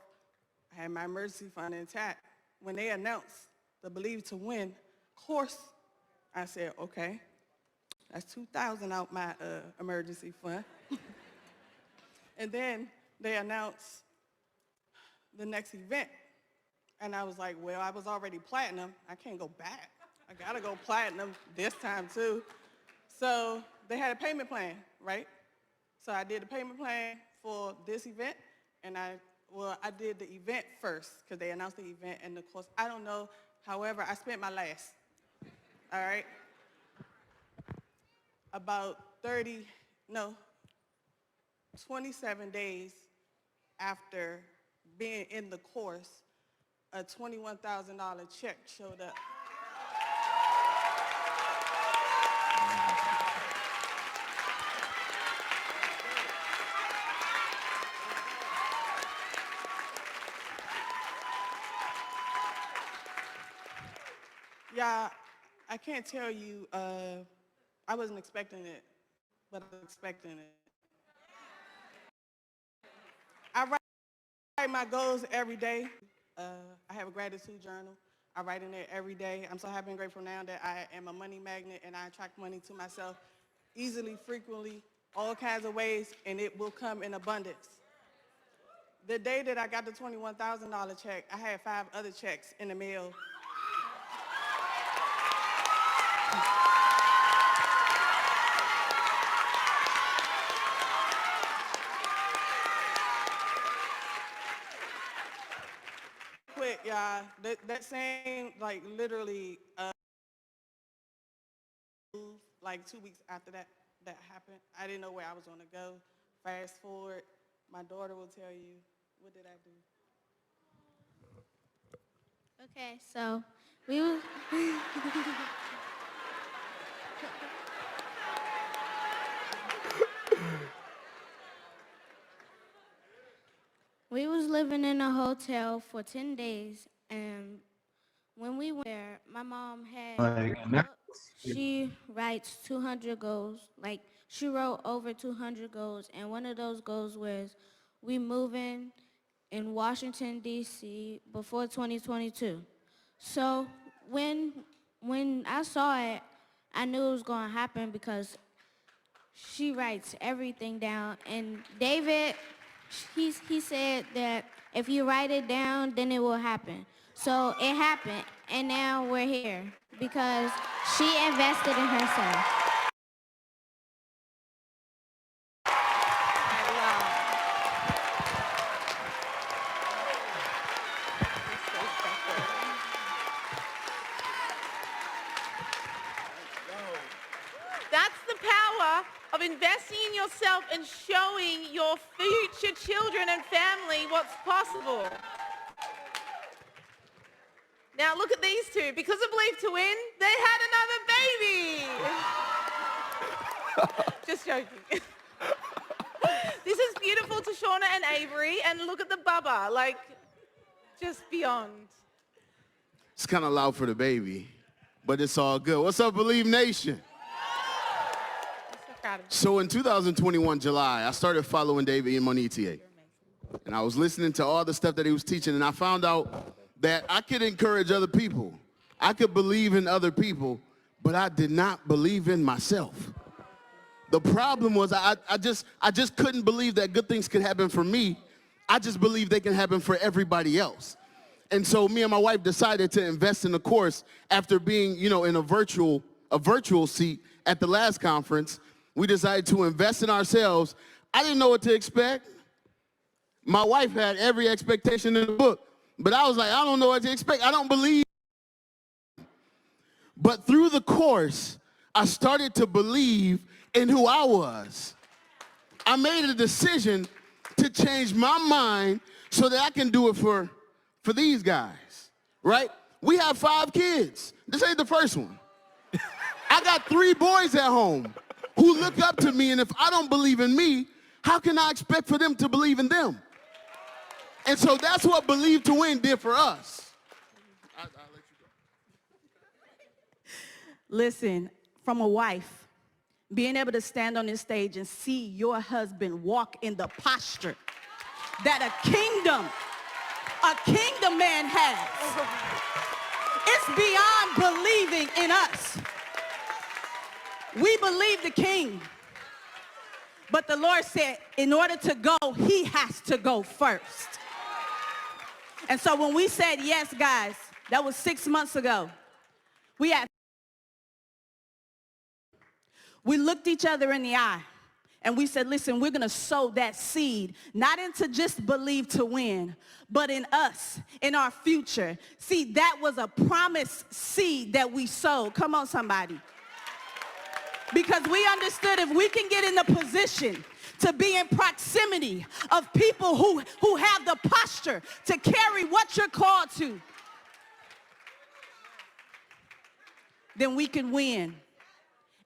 I had my emergency fund intact. When they announced the Believe to Win course, I said, okay, that's $2,000 out my emergency fund. And then they announced the next event. And I was like, well, I was already platinum. I can't go back. I gotta go platinum this time too. So they had a payment plan, right? So I did a payment plan for this event, and I Well, I did the event first because they announced the event, and of course, I don't know. However, I spent my last. All right? About 27 days after being in the course, a $21,000 check showed up. Yeah, I can't tell you, I wasn't expecting it, but I was expecting it. I write my goals every day. I have a gratitude journal. I write in there every day. I'm so happy and grateful now that I am a money magnet and I attract money to myself easily, frequently, all kinds of ways, and it will come in abundance. The day that I got the $21,000 check, I had 5 other checks in the mail. Quick, y'all. That same, like, literally, like 2 weeks after that happened, I didn't know where I was going to go. Fast forward, my daughter will tell you, what did I do? Okay, so we was we was living in a hotel for 10 days, and when we went there, my mom had she writes 200 goals. Like, she wrote over 200 goals, and one of those goals was we moving in Washington, D.C. before 2022. So when I saw it, I knew it was going to happen because she writes everything down. And David, he said that if you write it down, then it will happen. So it happened, and now we're here because she invested in herself. That's the power of investing in yourself and showing your future children and family what's possible. Now look at these two. Because of Believe to Win, they had another baby. Just joking. This is beautiful to Shauna and Avery, and look at the bubba, like, just beyond. It's kind of loud for the baby, but it's all good. What's up, Believe Nation? So in 2021, July, I started following David in ETA. And I was listening to all the stuff that he was teaching, and I found out that I could encourage other people. I could believe in other people, but I did not believe in myself. The problem was I just couldn't believe that good things could happen for me. I just believed they can happen for everybody else. And so me and my wife decided to invest in the course after being, in a virtual seat at the last conference. We decided to invest in ourselves. I didn't know what to expect. My wife had every expectation in the book, but I was like, I don't know what to expect. I don't believe. But through the course, I started to believe in who I was. I made a decision to change my mind so that I can do it for these guys, right? We have 5 kids. This ain't the first one. I got 3 boys at home who look up to me, and if I don't believe in me, how can I expect for them to believe in them? And so that's what Believe to Win did for us. I'll let you go. Listen, from a wife, being able to stand on this stage and see your husband walk in the posture that a kingdom man has, it's beyond believing in us. We believe the king, but the Lord said in order to go, he has to go first. And so when we said yes, guys, that was 6 months ago. We looked each other in the eye, And we said, listen, we're going to sow that seed, not into just believe to win, but in us, in our future. See, that was a promised seed that we sowed. Come on, somebody. Because we understood if we can get in the position to be in proximity of people who have the posture to carry what you're called to, then we can win.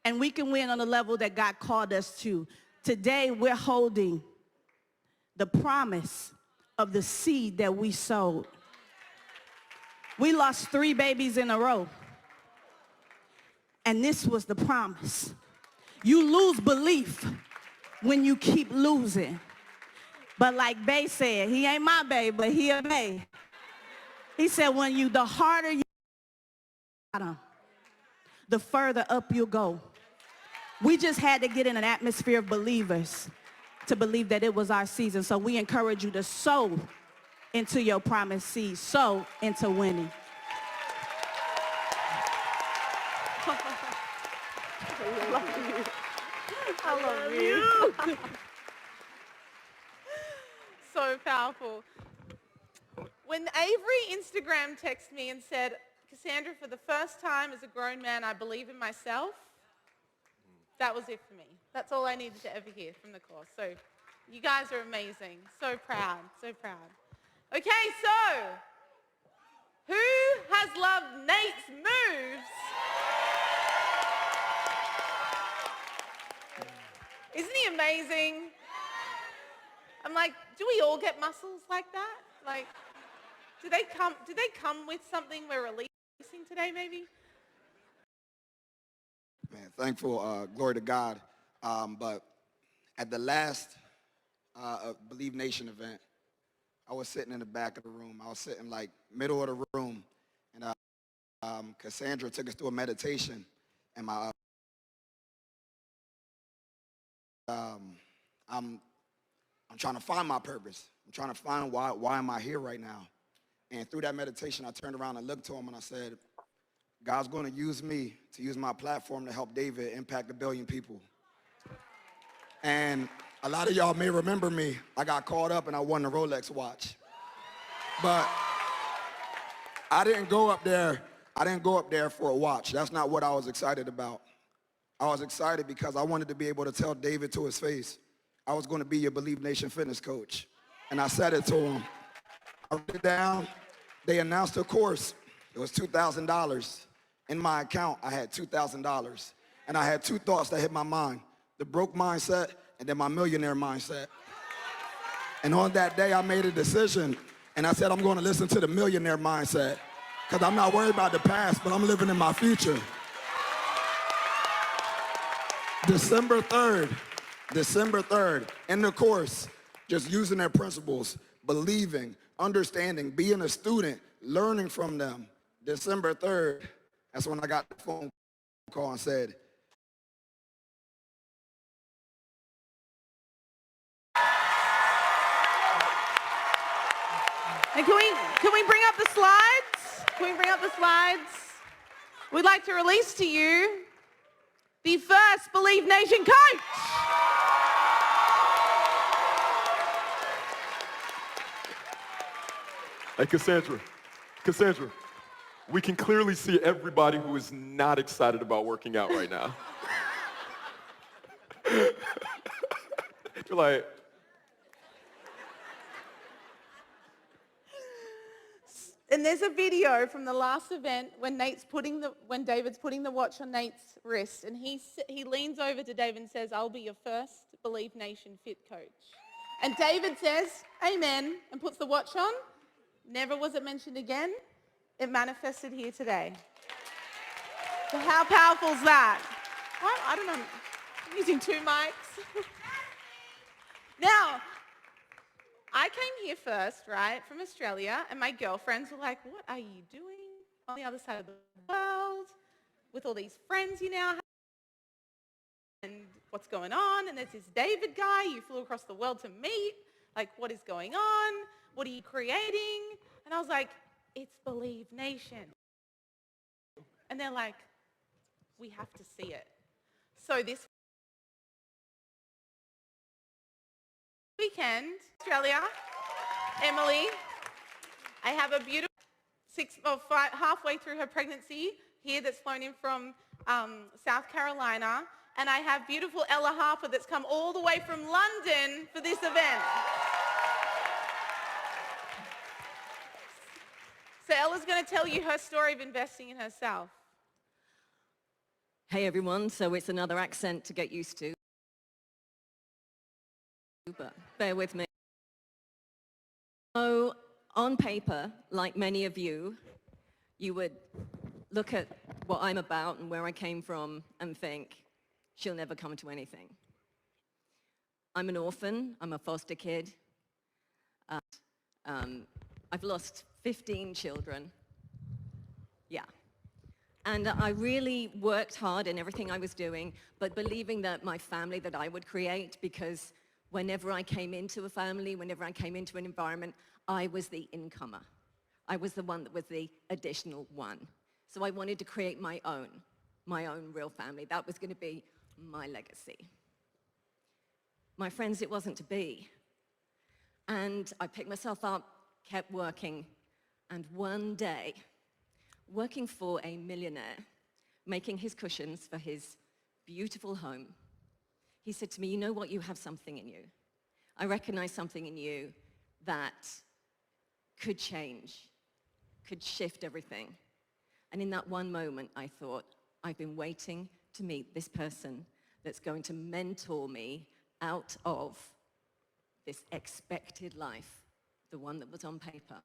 And we can win on the level that God called us to. Today, we're holding the promise of the seed that we sowed. We lost 3 babies in a row. And this was the promise. You lose belief when you keep losing. But like Bay said, he ain't my Bay, but he a Bay. He said, the harder you bottom, the further up you go. We just had to get in an atmosphere of believers to believe that it was our season. So we encourage you to sow into your promised seed, sow into winning. I love you. So powerful. When Avery Instagram texted me and said, Cassandra, for the first time as a grown man, I believe in myself, that was it for me. That's all I needed to ever hear from the course. So you guys are amazing. So proud, so proud. Okay, so who has loved Nate's moves? Isn't he amazing? I'm like, do we all get muscles like that? Like, do they come with something we're releasing today, maybe? Man, thankful, glory to God. But at the last Believe Nation event, I was sitting in the back of the room. I was sitting like middle of the room, and Cassandra took us through a meditation, and I'm trying to find my purpose. I'm trying to find why am I here right now. And through that meditation, I turned around and looked to him and I said, God's going to use me to use my platform to help David impact 1 billion people. And a lot of y'all may remember me. I got caught up and I won the Rolex watch. But I didn't go up there for a watch. That's not what I was excited about. I was excited because I wanted to be able to tell David to his face, I was going to be your Believe Nation fitness coach. And I said it to him. I wrote it down. They announced a course. It was $2,000. In my account, I had $2,000. And I had 2 thoughts that hit my mind. The broke mindset and then my millionaire mindset. And on that day, I made a decision. And I said, I'm going to listen to the millionaire mindset. Because I'm not worried about the past, but I'm living in my future. December 3rd, in the course, just using their principles, believing, understanding, being a student, learning from them. December 3rd, that's when I got the phone call and said, And can we bring up the slides? Can we bring up the slides? We'd like to release to you the first Believe Nation coach. Hey, Cassandra, we can clearly see everybody who is not excited about working out right now. You're like, And there's a video from the last event when David's putting the watch on Nate's wrist, and he leans over to David and says, I'll be your first Believe Nation fit coach. And David says, amen, and puts the watch on. Never was it mentioned again. It manifested here today. So how powerful is that? I don't know. I'm using 2 mics. Now, I came here first, right, from Australia, and my girlfriends were like, what are you doing on the other side of the world with all these friends you now have? And what's going on? And there's this David guy you flew across the world to meet. Like, what is going on? What are you creating? And I was like, it's Believe Nation. And they're like, we have to see it. So this weekend, Australia, Emily, I have a beautiful halfway through her pregnancy here that's flown in from South Carolina. And I have beautiful Ella Harper that's come all the way from London for this event. So Ella's going to tell you her story of investing in herself. Hey everyone, so it's another accent to get used to, but bear with me. So on paper, like many of you, you would look at what I'm about and where I came from and think, she'll never come to anything. I'm an orphan, I'm a foster kid. I've lost 15 children. Yeah. And I really worked hard in everything I was doing, but believing that my family that I would create, because whenever I came into a family, whenever I came into an environment, I was the incomer. I was the one that was the additional one. So I wanted to create my own real family. That was going to be my legacy. My friends, it wasn't to be. And I picked myself up, kept working, and one day, working for a millionaire, making his cushions for his beautiful home, he said to me, you know what, you have something in you. I recognize something in you that could change, could shift everything. And in that one moment, I thought, I've been waiting to meet this person that's going to mentor me out of this expected life, the one that was on paper.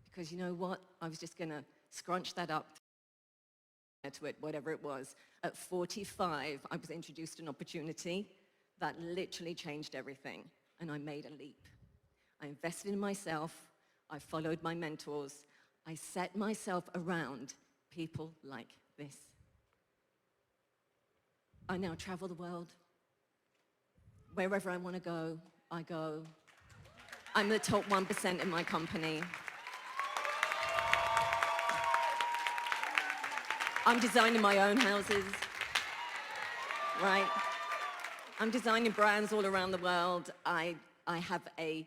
Because you know what? I was just going to scrunch that up to it, whatever it was. At 45, I was introduced to an opportunity that literally changed everything, and I made a leap. I invested in myself. I followed my mentors. I set myself around people like this. I now travel the world. Wherever I want to go, I go. I'm the top 1% in my company. I'm designing my own houses, right? I'm designing brands all around the world. I have a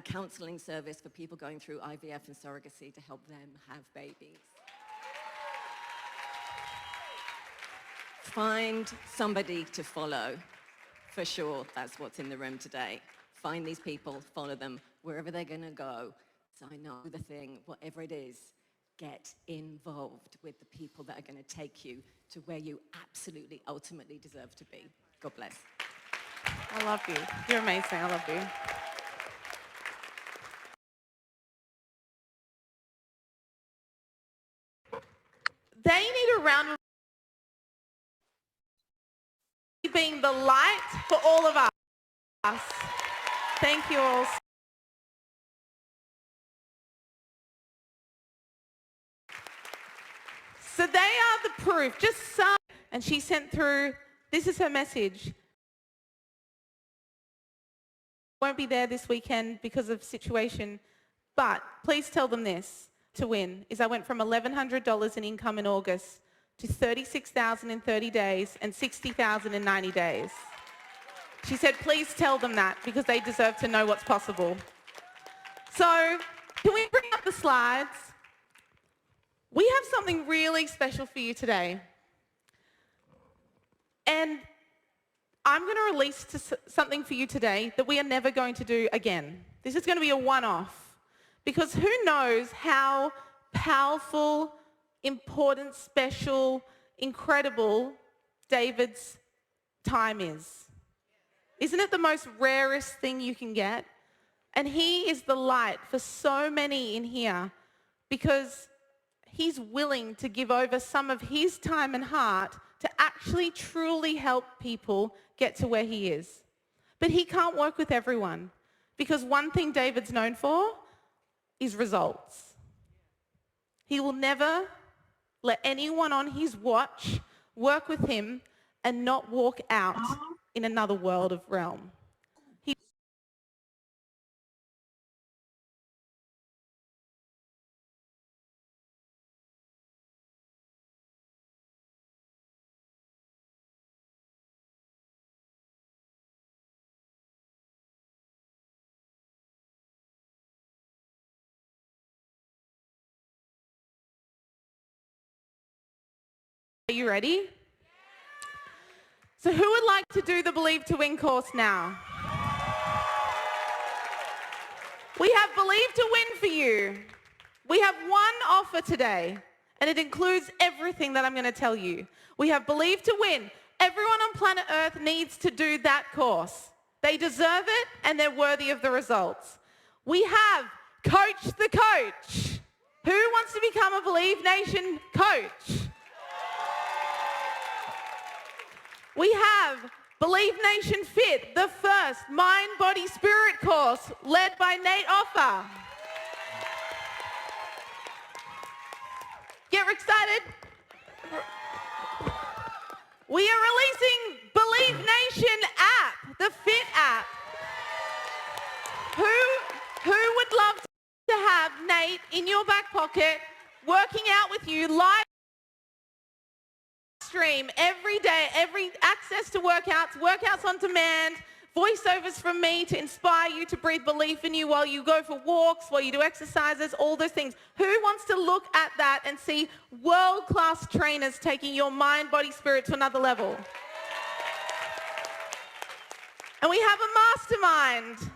counseling service for people going through IVF and surrogacy to help them have babies. Find somebody to follow. For sure, that's what's in the room today. Find these people, follow them wherever they're going to go. So I know the thing, whatever it is, get involved with the people that are going to take you to where you absolutely, ultimately deserve to be. God bless. I love you. You're amazing. I love you. They need a round of being the light for all of us. Thank you all. So they are the proof, just some. And she sent through, this is her message. Won't be there this weekend because of situation, but please tell them this to win, is I went from $1,100 in income in August to $36,000 in 30 days and $60,000 in 90 days. She said, please tell them that because they deserve to know what's possible. So, can we bring up the slides? We have something really special for you today. And I'm going to release something for you today that we are never going to do again. This is going to be a one-off. Because who knows how powerful, important, special, incredible David's time is. Isn't it the most rarest thing you can get? And he is the light for so many in here because he's willing to give over some of his time and heart to actually truly help people get to where he is. But he can't work with everyone because one thing David's known for is results. He will never let anyone on his watch work with him and not walk out in another world of realm. Are you ready? So who would like to do the Believe to Win course now? We have Believe to Win for you. We have one offer today, and it includes everything that I'm going to tell you. We have Believe to Win. Everyone on planet Earth needs to do that course. They deserve it, and they're worthy of the results. We have Coach the Coach. Who wants to become a Believe Nation coach? We have Believe Nation Fit, the first mind, body, spirit course led by Nate Offer. Get excited. We are releasing Believe Nation app, the Fit app. Who would love to have Nate in your back pocket working out with you live stream every day, every access to workouts on demand, voiceovers from me to inspire you to breathe belief in you while you go for walks, while you do exercises, all those things. Who wants to look at that and see world-class trainers taking your mind, body, spirit to another level? And we have a mastermind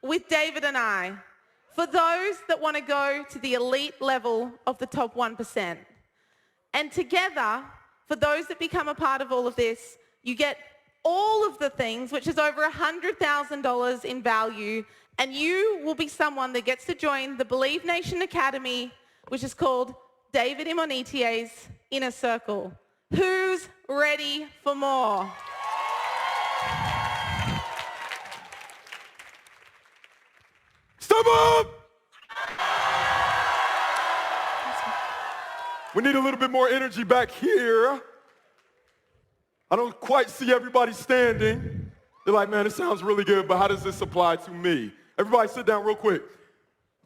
with David and I for those that want to go to the elite level of the top 1%. And together, for those that become a part of all of this, you get all of the things, which is over $100,000 in value, and you will be someone that gets to join the Believe Nation Academy, which is called David Imonitie's Inner Circle. Who's ready for more? Step up! We need a little bit more energy back here. I don't quite see everybody standing. They're like, man, it sounds really good, but how does this apply to me? Everybody sit down real quick.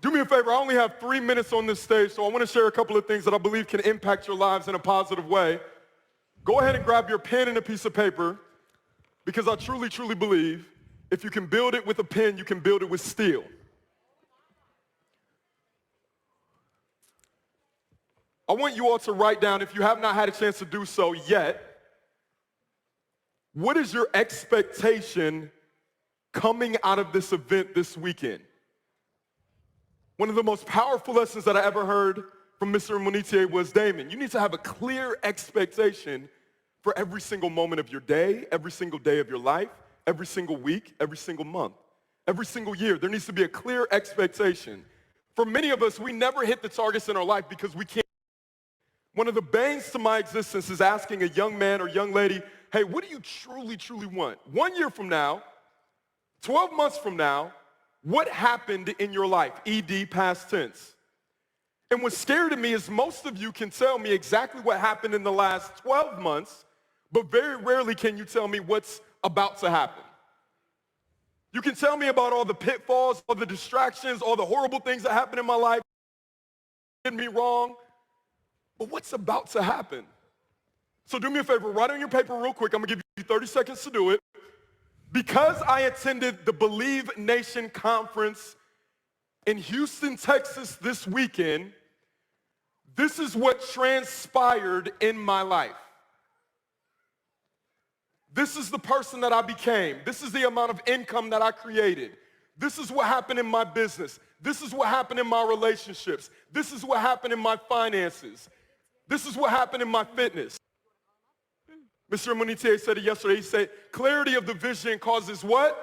Do me a favor, I only have 3 minutes on this stage, so I want to share a couple of things that I believe can impact your lives in a positive way. Go ahead and grab your pen and a piece of paper, because I truly, truly believe if you can build it with a pen, you can build it with steel. I want you all to write down, if you have not had a chance to do so yet, what is your expectation coming out of this event this weekend? One of the most powerful lessons that I ever heard from Mr. Monitie was, Damon, you need to have a clear expectation for every single moment of your day, every single day of your life, every single week, every single month, every single year. There needs to be a clear expectation. For many of us, we never hit the targets in our life because we can't. One of the banes to my existence is asking a young man or young lady, hey, what do you truly, truly want? 1 year from now, 12 months from now, what happened in your life? ED, past tense. And what's scary to me is most of you can tell me exactly what happened in the last 12 months, but very rarely can you tell me what's about to happen. You can tell me about all the pitfalls, all the distractions, all the horrible things that happened in my life, did me wrong, but what's about to happen? So do me a favor, write on your paper real quick. I'm gonna give you 30 seconds to do it. Because I attended the Believe Nation conference in Houston, Texas this weekend, this is what transpired in my life. This is the person that I became. This is the amount of income that I created. This is what happened in my business. This is what happened in my relationships. This is what happened in my finances. This is what happened in my fitness. Mr. Monitie said it yesterday. He said, clarity of the vision causes what?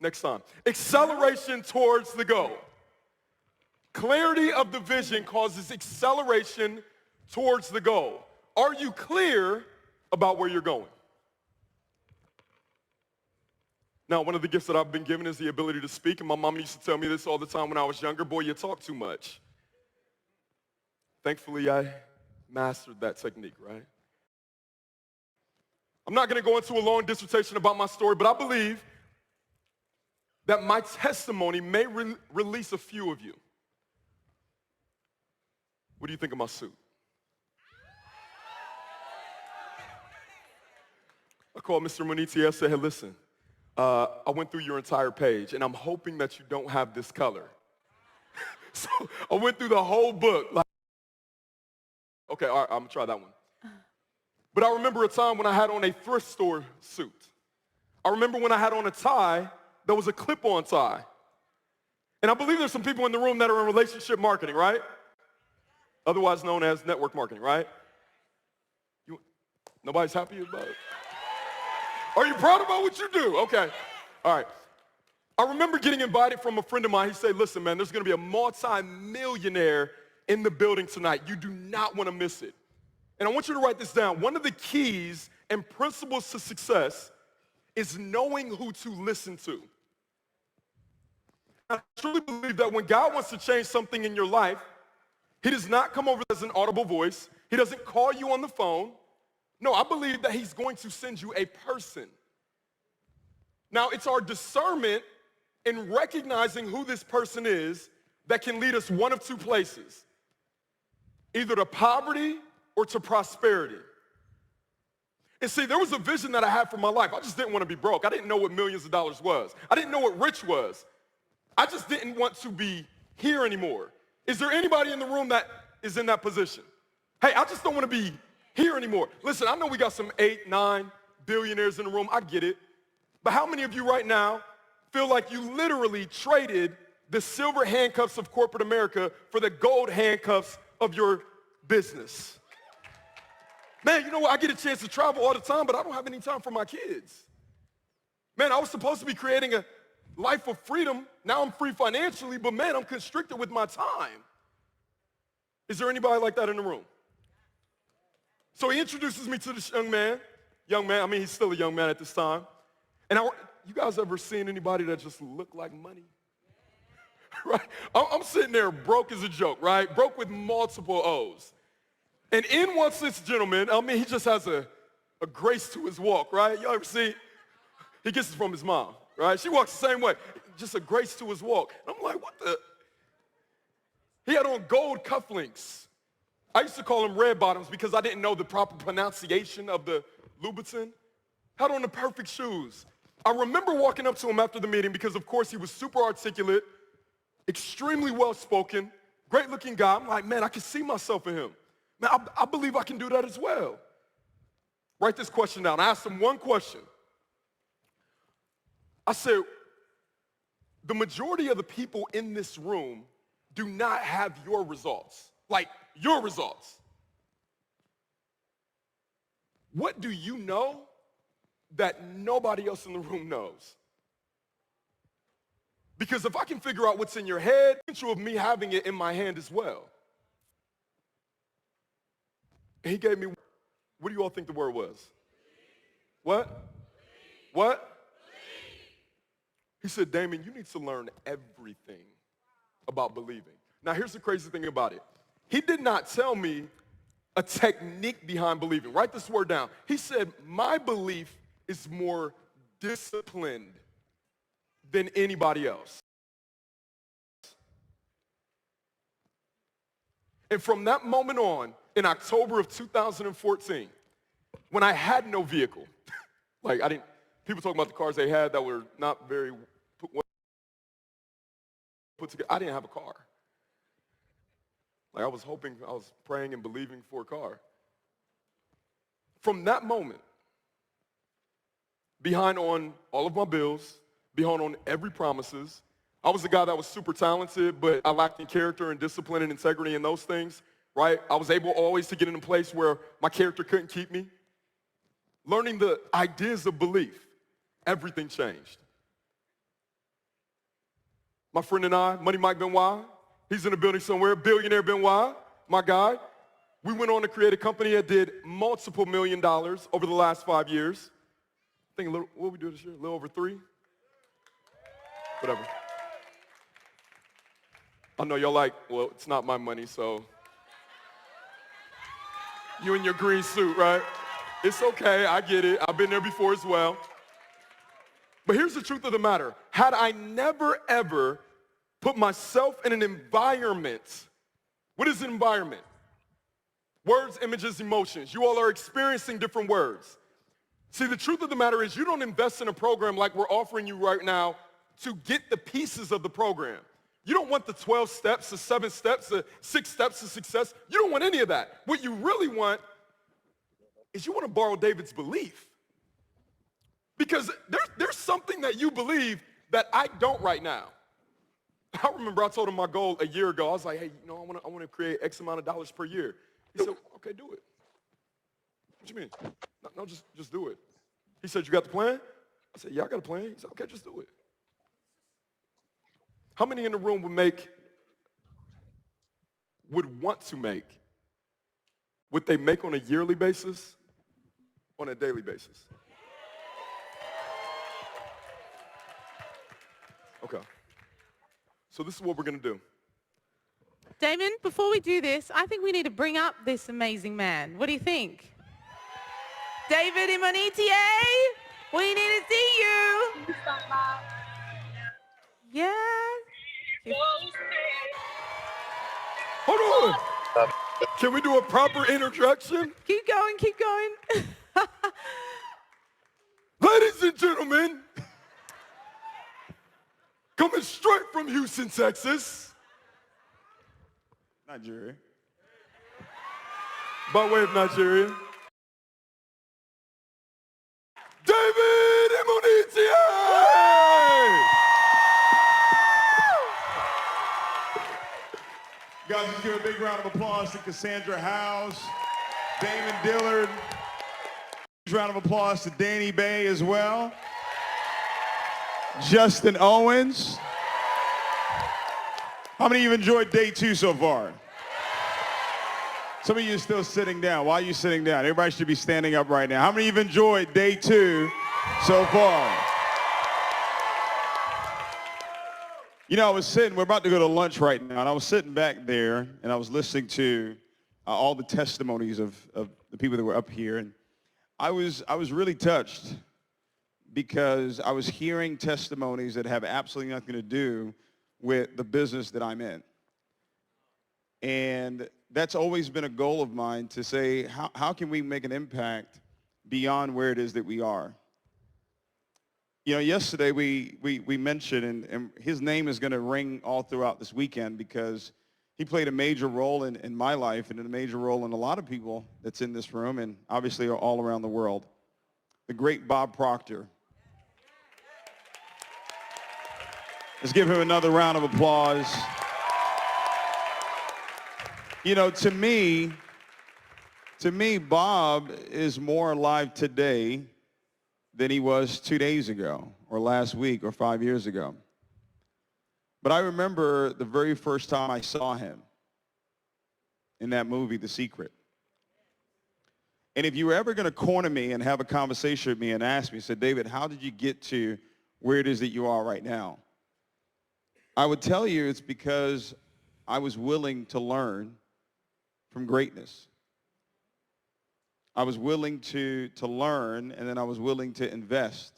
Next time. Acceleration towards the goal. Clarity of the vision causes acceleration towards the goal. Are you clear about where you're going? Now, one of the gifts that I've been given is the ability to speak, and my mom used to tell me this all the time when I was younger, boy, you talk too much. Thankfully, I mastered that technique, right? I'm not going to go into a long dissertation about my story, but I believe that my testimony may release a few of you. What do you think of my suit? I called Mr. Monitie. I said, hey, listen, I went through your entire page, and I'm hoping that you don't have this color. So I went through the whole book. Like, Okay, all right, I'm gonna try that one. But I remember a time when I had on a thrift store suit. I remember when I had on a tie that was a clip-on tie. And I believe there's some people in the room that are in relationship marketing, right? Otherwise known as network marketing, right? Nobody's happy about it? Are you proud about what you do? Okay, all right. I remember getting invited from a friend of mine. He said, listen, man, there's gonna be a multi-millionaire in the building tonight. You do not wanna miss it. And I want you to write this down. One of the keys and principles to success is knowing who to listen to. I truly believe that when God wants to change something in your life, he does not come over as an audible voice. He doesn't call you on the phone. No, I believe that he's going to send you a person. Now, it's our discernment in recognizing who this person is that can lead us one of two places, either to poverty or to prosperity. And see, there was a vision that I had for my life. I just didn't want to be broke. I didn't know what millions of dollars was. I didn't know what rich was. I just didn't want to be here anymore. Is there anybody in the room that is in that position? Hey, I just don't want to be here anymore. Listen, I know we got some 8, 9 billionaires in the room. I get it. But how many of you right now feel like you literally traded the silver handcuffs of corporate America for the gold handcuffs of your business? Man, you know what? I get a chance to travel all the time, but I don't have any time for my kids. Man, I was supposed to be creating a life of freedom. Now I'm free financially, but man, I'm constricted with my time. Is there anybody like that in the room? So he introduces me to this young man. I mean, he's still a young man at this time. And you guys ever seen anybody that just looked like money? Right? I'm sitting there broke as a joke, right? Broke with multiple O's. And in walks this gentleman. I mean, he just has a grace to his walk, right? Y'all ever see? He gets it from his mom, right? She walks the same way. Just a grace to his walk. And I'm like, what the? He had on gold cufflinks. I used to call them red bottoms because I didn't know the proper pronunciation of the Louboutin. Had on the perfect shoes. I remember walking up to him after the meeting because, of course, he was super articulate, extremely well-spoken, great-looking guy. I'm like, man, I can see myself in him. Man, I believe I can do that as well. Write this question down. I asked him one question. I said, the majority of the people in this room do not have your results. Like, your results. What do you know that nobody else in the room knows? Because if I can figure out what's in your head, it's true of me having it in my hand as well. He gave me, what do you all think the word was? What? What? He said, Damon, you need to learn everything about believing. Now, here's the crazy thing about it. He did not tell me a technique behind believing. Write this word down. He said, my belief is more disciplined than anybody else. And from that moment on, in October of 2014, when I had no vehicle, like people talking about the cars they had that were not very put together. I didn't have a car. Like I was praying and believing for a car. From that moment, behind on all of my bills, behind on every promises, I was a guy that was super talented, but I lacked in character and discipline and integrity and those things, right? I was able always to get in a place where my character couldn't keep me. Learning the ideas of belief, everything changed. My friend and I, Money Mike Benoit, he's in the building somewhere, billionaire Benoit, my guy. We went on to create a company that did multiple $1 million over the last 5 years. I think what we do this year, a little over 3? Whatever. I know y'all like, well, it's not my money, so. You in your green suit, right? It's okay, I get it. I've been there before as well. But here's the truth of the matter. Had I never, ever put myself in an environment, what is an environment? Words, images, emotions. You all are experiencing different words. See, the truth of the matter is you don't invest in a program like we're offering you right now to get the pieces of the program. You don't want the 12 steps, the 7 steps, the 6 steps to success. You don't want any of that. What you really want is you want to borrow David's belief. Because there's something that you believe that I don't right now. I remember I told him my goal a year ago. I was like, hey, you know, I want to create X amount of dollars per year. He said, okay, do it. What you mean? No, just do it. He said, you got the plan? I said, yeah, I got a plan. He said, okay, just do it. How many in the room would want to make what they make on a yearly basis on a daily basis? Okay. So this is what we're going to do. Damon, before we do this, I think we need to bring up this amazing man. What do you think? David Imonitie, we need to see you. Yeah. Hold on. Can we do a proper introduction? Keep going, keep going. Ladies and gentlemen, coming straight from Houston, Texas. Nigeria. By way of Nigeria. David Imonitie! Guys, let's give a big round of applause to Cassandra House, Damon Dillard. Huge round of applause to Danny Bay as well. Justin Owens. How many of you have enjoyed day 2 so far? Some of you are still sitting down. Why are you sitting down? Everybody should be standing up right now. How many of you have enjoyed day 2 so far? You know, we're about to go to lunch right now, and I was sitting back there, and I was listening to all the testimonies of the people that were up here, and I was really touched because I was hearing testimonies that have absolutely nothing to do with the business that I'm in. And that's always been a goal of mine, to say, how can we make an impact beyond where it is that we are? You know, yesterday we mentioned, and his name is going to ring all throughout this weekend because he played a major role in my life and a major role in a lot of people that's in this room and obviously all around the world. The great Bob Proctor. Let's give him another round of applause. You know, to me, Bob is more alive today than he was 2 days ago or last week or 5 years ago. But I remember the very first time I saw him in that movie, The Secret. And if you were ever going to corner me and have a conversation with me and ask me, said, David, how did you get to where it is that you are right now? I would tell you it's because I was willing to learn from greatness. I was willing to learn, and then I was willing to invest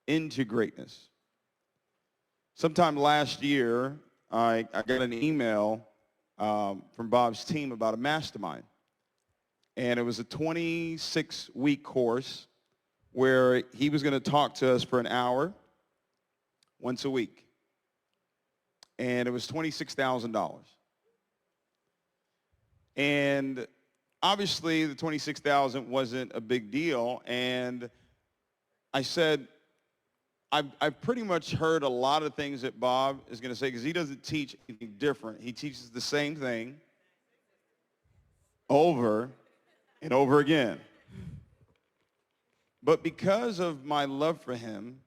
into greatness. Sometime last year, I got an email from Bob's team about a mastermind. And it was a 26-week course where he was going to talk to us for an hour once a week. And it was $26,000. And obviously, the $26,000 wasn't a big deal, and I said, I've pretty much heard a lot of things that Bob is going to say, because he doesn't teach anything different. He teaches the same thing over and over again. But because of my love for him,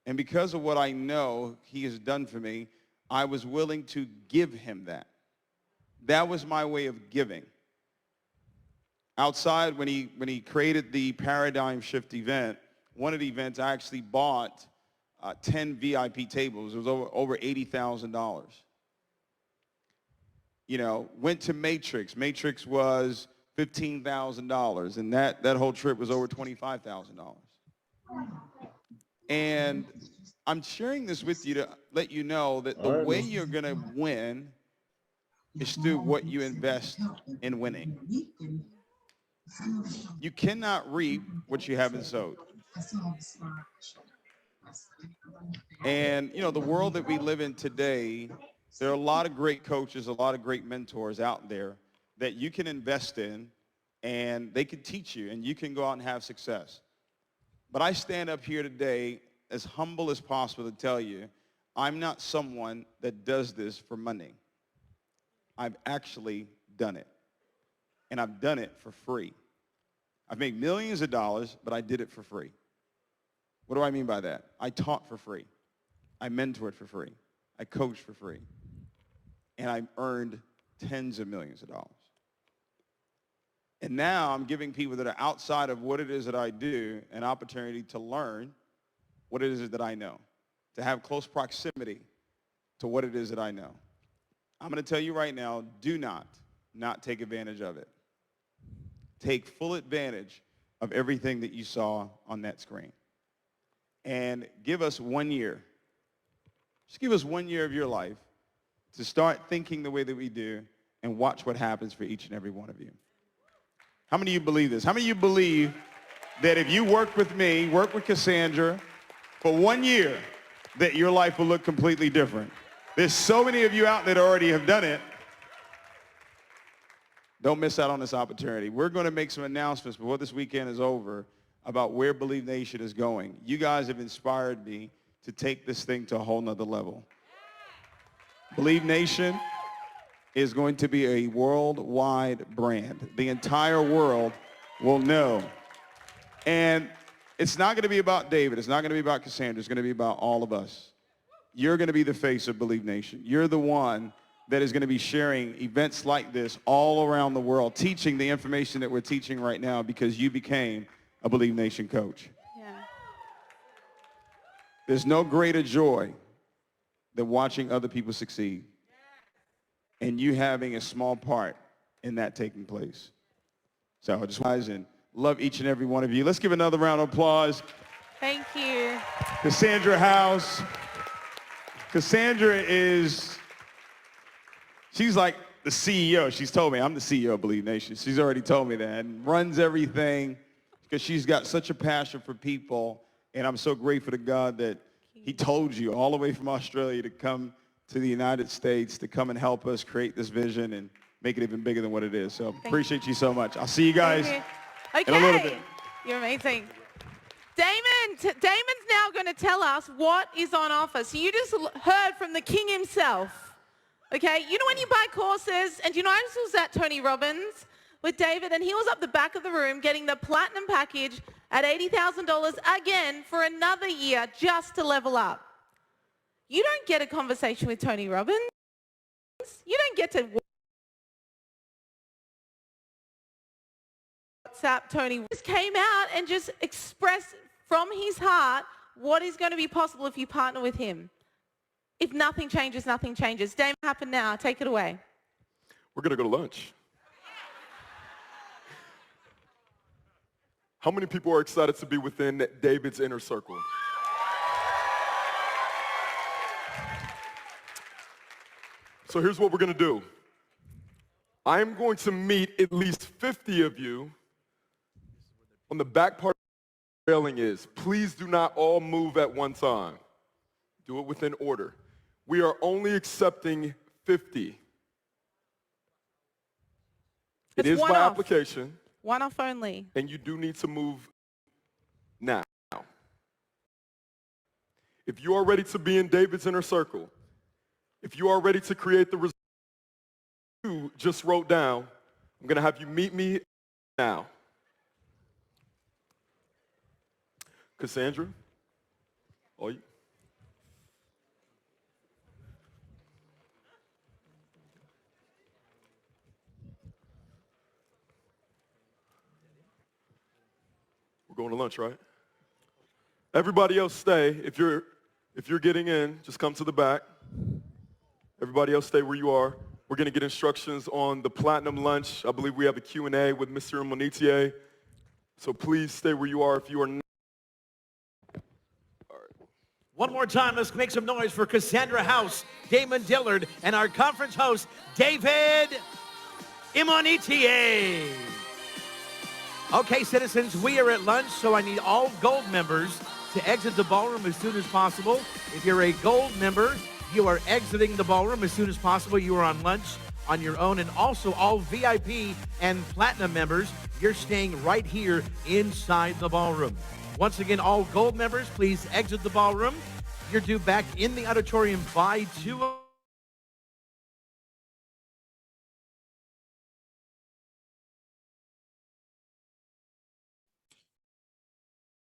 and because of what I know he has done for me, I was willing to give him that. That was my way of giving. Outside, when he created the Paradigm Shift event, one of the events I actually bought 10 VIP tables. It was over $80,000. You know, went to Matrix. Matrix was $15,000, and that whole trip was over $25,000. And I'm sharing this with you to let you know that the way you're going to win is through what you invest in winning. You cannot reap what you haven't sowed. And, you know, the world that we live in today, there are a lot of great coaches, a lot of great mentors out there that you can invest in, and they can teach you, and you can go out and have success. But I stand up here today as humble as possible to tell you, I'm not someone that does this for money. I've actually done it. And I've done it for free. I've made millions of dollars, but I did it for free. What do I mean by that? I taught for free. I mentored for free. I coached for free. And I earned tens of millions of dollars. And now I'm giving people that are outside of what it is that I do an opportunity to learn what it is that I know, to have close proximity to what it is that I know. I'm going to tell you right now, do not take advantage of it. Take full advantage of everything that you saw on that screen. And give us 1 year. Just give us 1 year of your life to start thinking the way that we do and watch what happens for each and every one of you. How many of you believe this? How many of you believe that if you work with me, work with Cassandra for 1 year, that your life will look completely different? There's so many of you out there that already have done it. Don't miss out on this opportunity. We're going to make some announcements before this weekend is over about where Believe Nation is going. You guys have inspired me to take this thing to a whole nother level. Believe Nation is going to be a worldwide brand. The entire world will know. And it's not going to be about David. It's not going to be about Cassandra. It's going to be about all of us. You're going to be the face of Believe Nation. You're the one that is going to be sharing events like this all around the world, teaching the information that we're teaching right now because you became a Believe Nation coach. Yeah. There's no greater joy than watching other people succeed and you having a small part in that taking place. So I just want to love each and every one of you. Let's give another round of applause. Thank you. Cassandra House. Cassandra she's like the CEO. She's told me I'm the CEO of Believe Nation. She's already told me that and runs everything because she's got such a passion for people. And I'm so grateful to God that he told you all the way from Australia to come to the United States to come and help us create this vision and make it even bigger than what it is. So appreciate you so much. I'll see you guys in a little bit. You're amazing. Damon's now going to tell us what is on offer. So you just heard from the king himself. Okay, you know when you buy courses, and you know I was at Tony Robbins with David, and he was up the back of the room getting the platinum package at $80,000 again for another year just to level up. You don't get a conversation with Tony Robbins. You don't get to WhatsApp Tony. He just came out and just expressed from his heart what is going to be possible if you partner with him. If nothing changes, nothing changes. Damon, happen now. Take it away. We're going to go to lunch. How many people are excited to be within David's inner circle? So here's what we're going to do. I'm going to meet at least 50 of you on the back part of the railing is. Please do not all move at one time. Do it within order. We are only accepting 50. It is by application. One off only. And you do need to move now. If you are ready to be in David's inner circle, if you are ready to create the result you just wrote down, I'm going to have you meet me now. Cassandra, all you. We're going to lunch, right? Everybody else stay. If you're getting in, just come to the back. Everybody else stay where you are. We're going to get instructions on the platinum lunch. I believe we have a Q&A with Mr. Monetier. So please stay where you are if you are not. One more time, let's make some noise for Cassandra House, Damon Dillard, and our conference host, David Immonetier. Okay, citizens, we are at lunch, so I need all gold members to exit the ballroom as soon as possible. If you're a gold member, you are exiting the ballroom as soon as possible. You are on lunch on your own. And also all VIP and platinum members, you're staying right here inside the ballroom. Once again, all gold members, please exit the ballroom. You're due back in the auditorium by 2.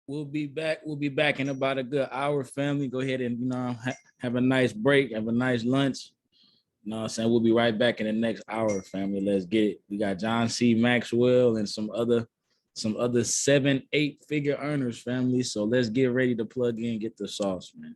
We'll be back. We'll be back in about a good hour, family. Go ahead and, have a nice break, have a nice lunch. You know what I'm saying? We'll be right back in the next hour, family. Let's get it. We got John C. Maxwell and some other 7, 8 figure earners, family. So let's get ready to plug in, get the sauce, man.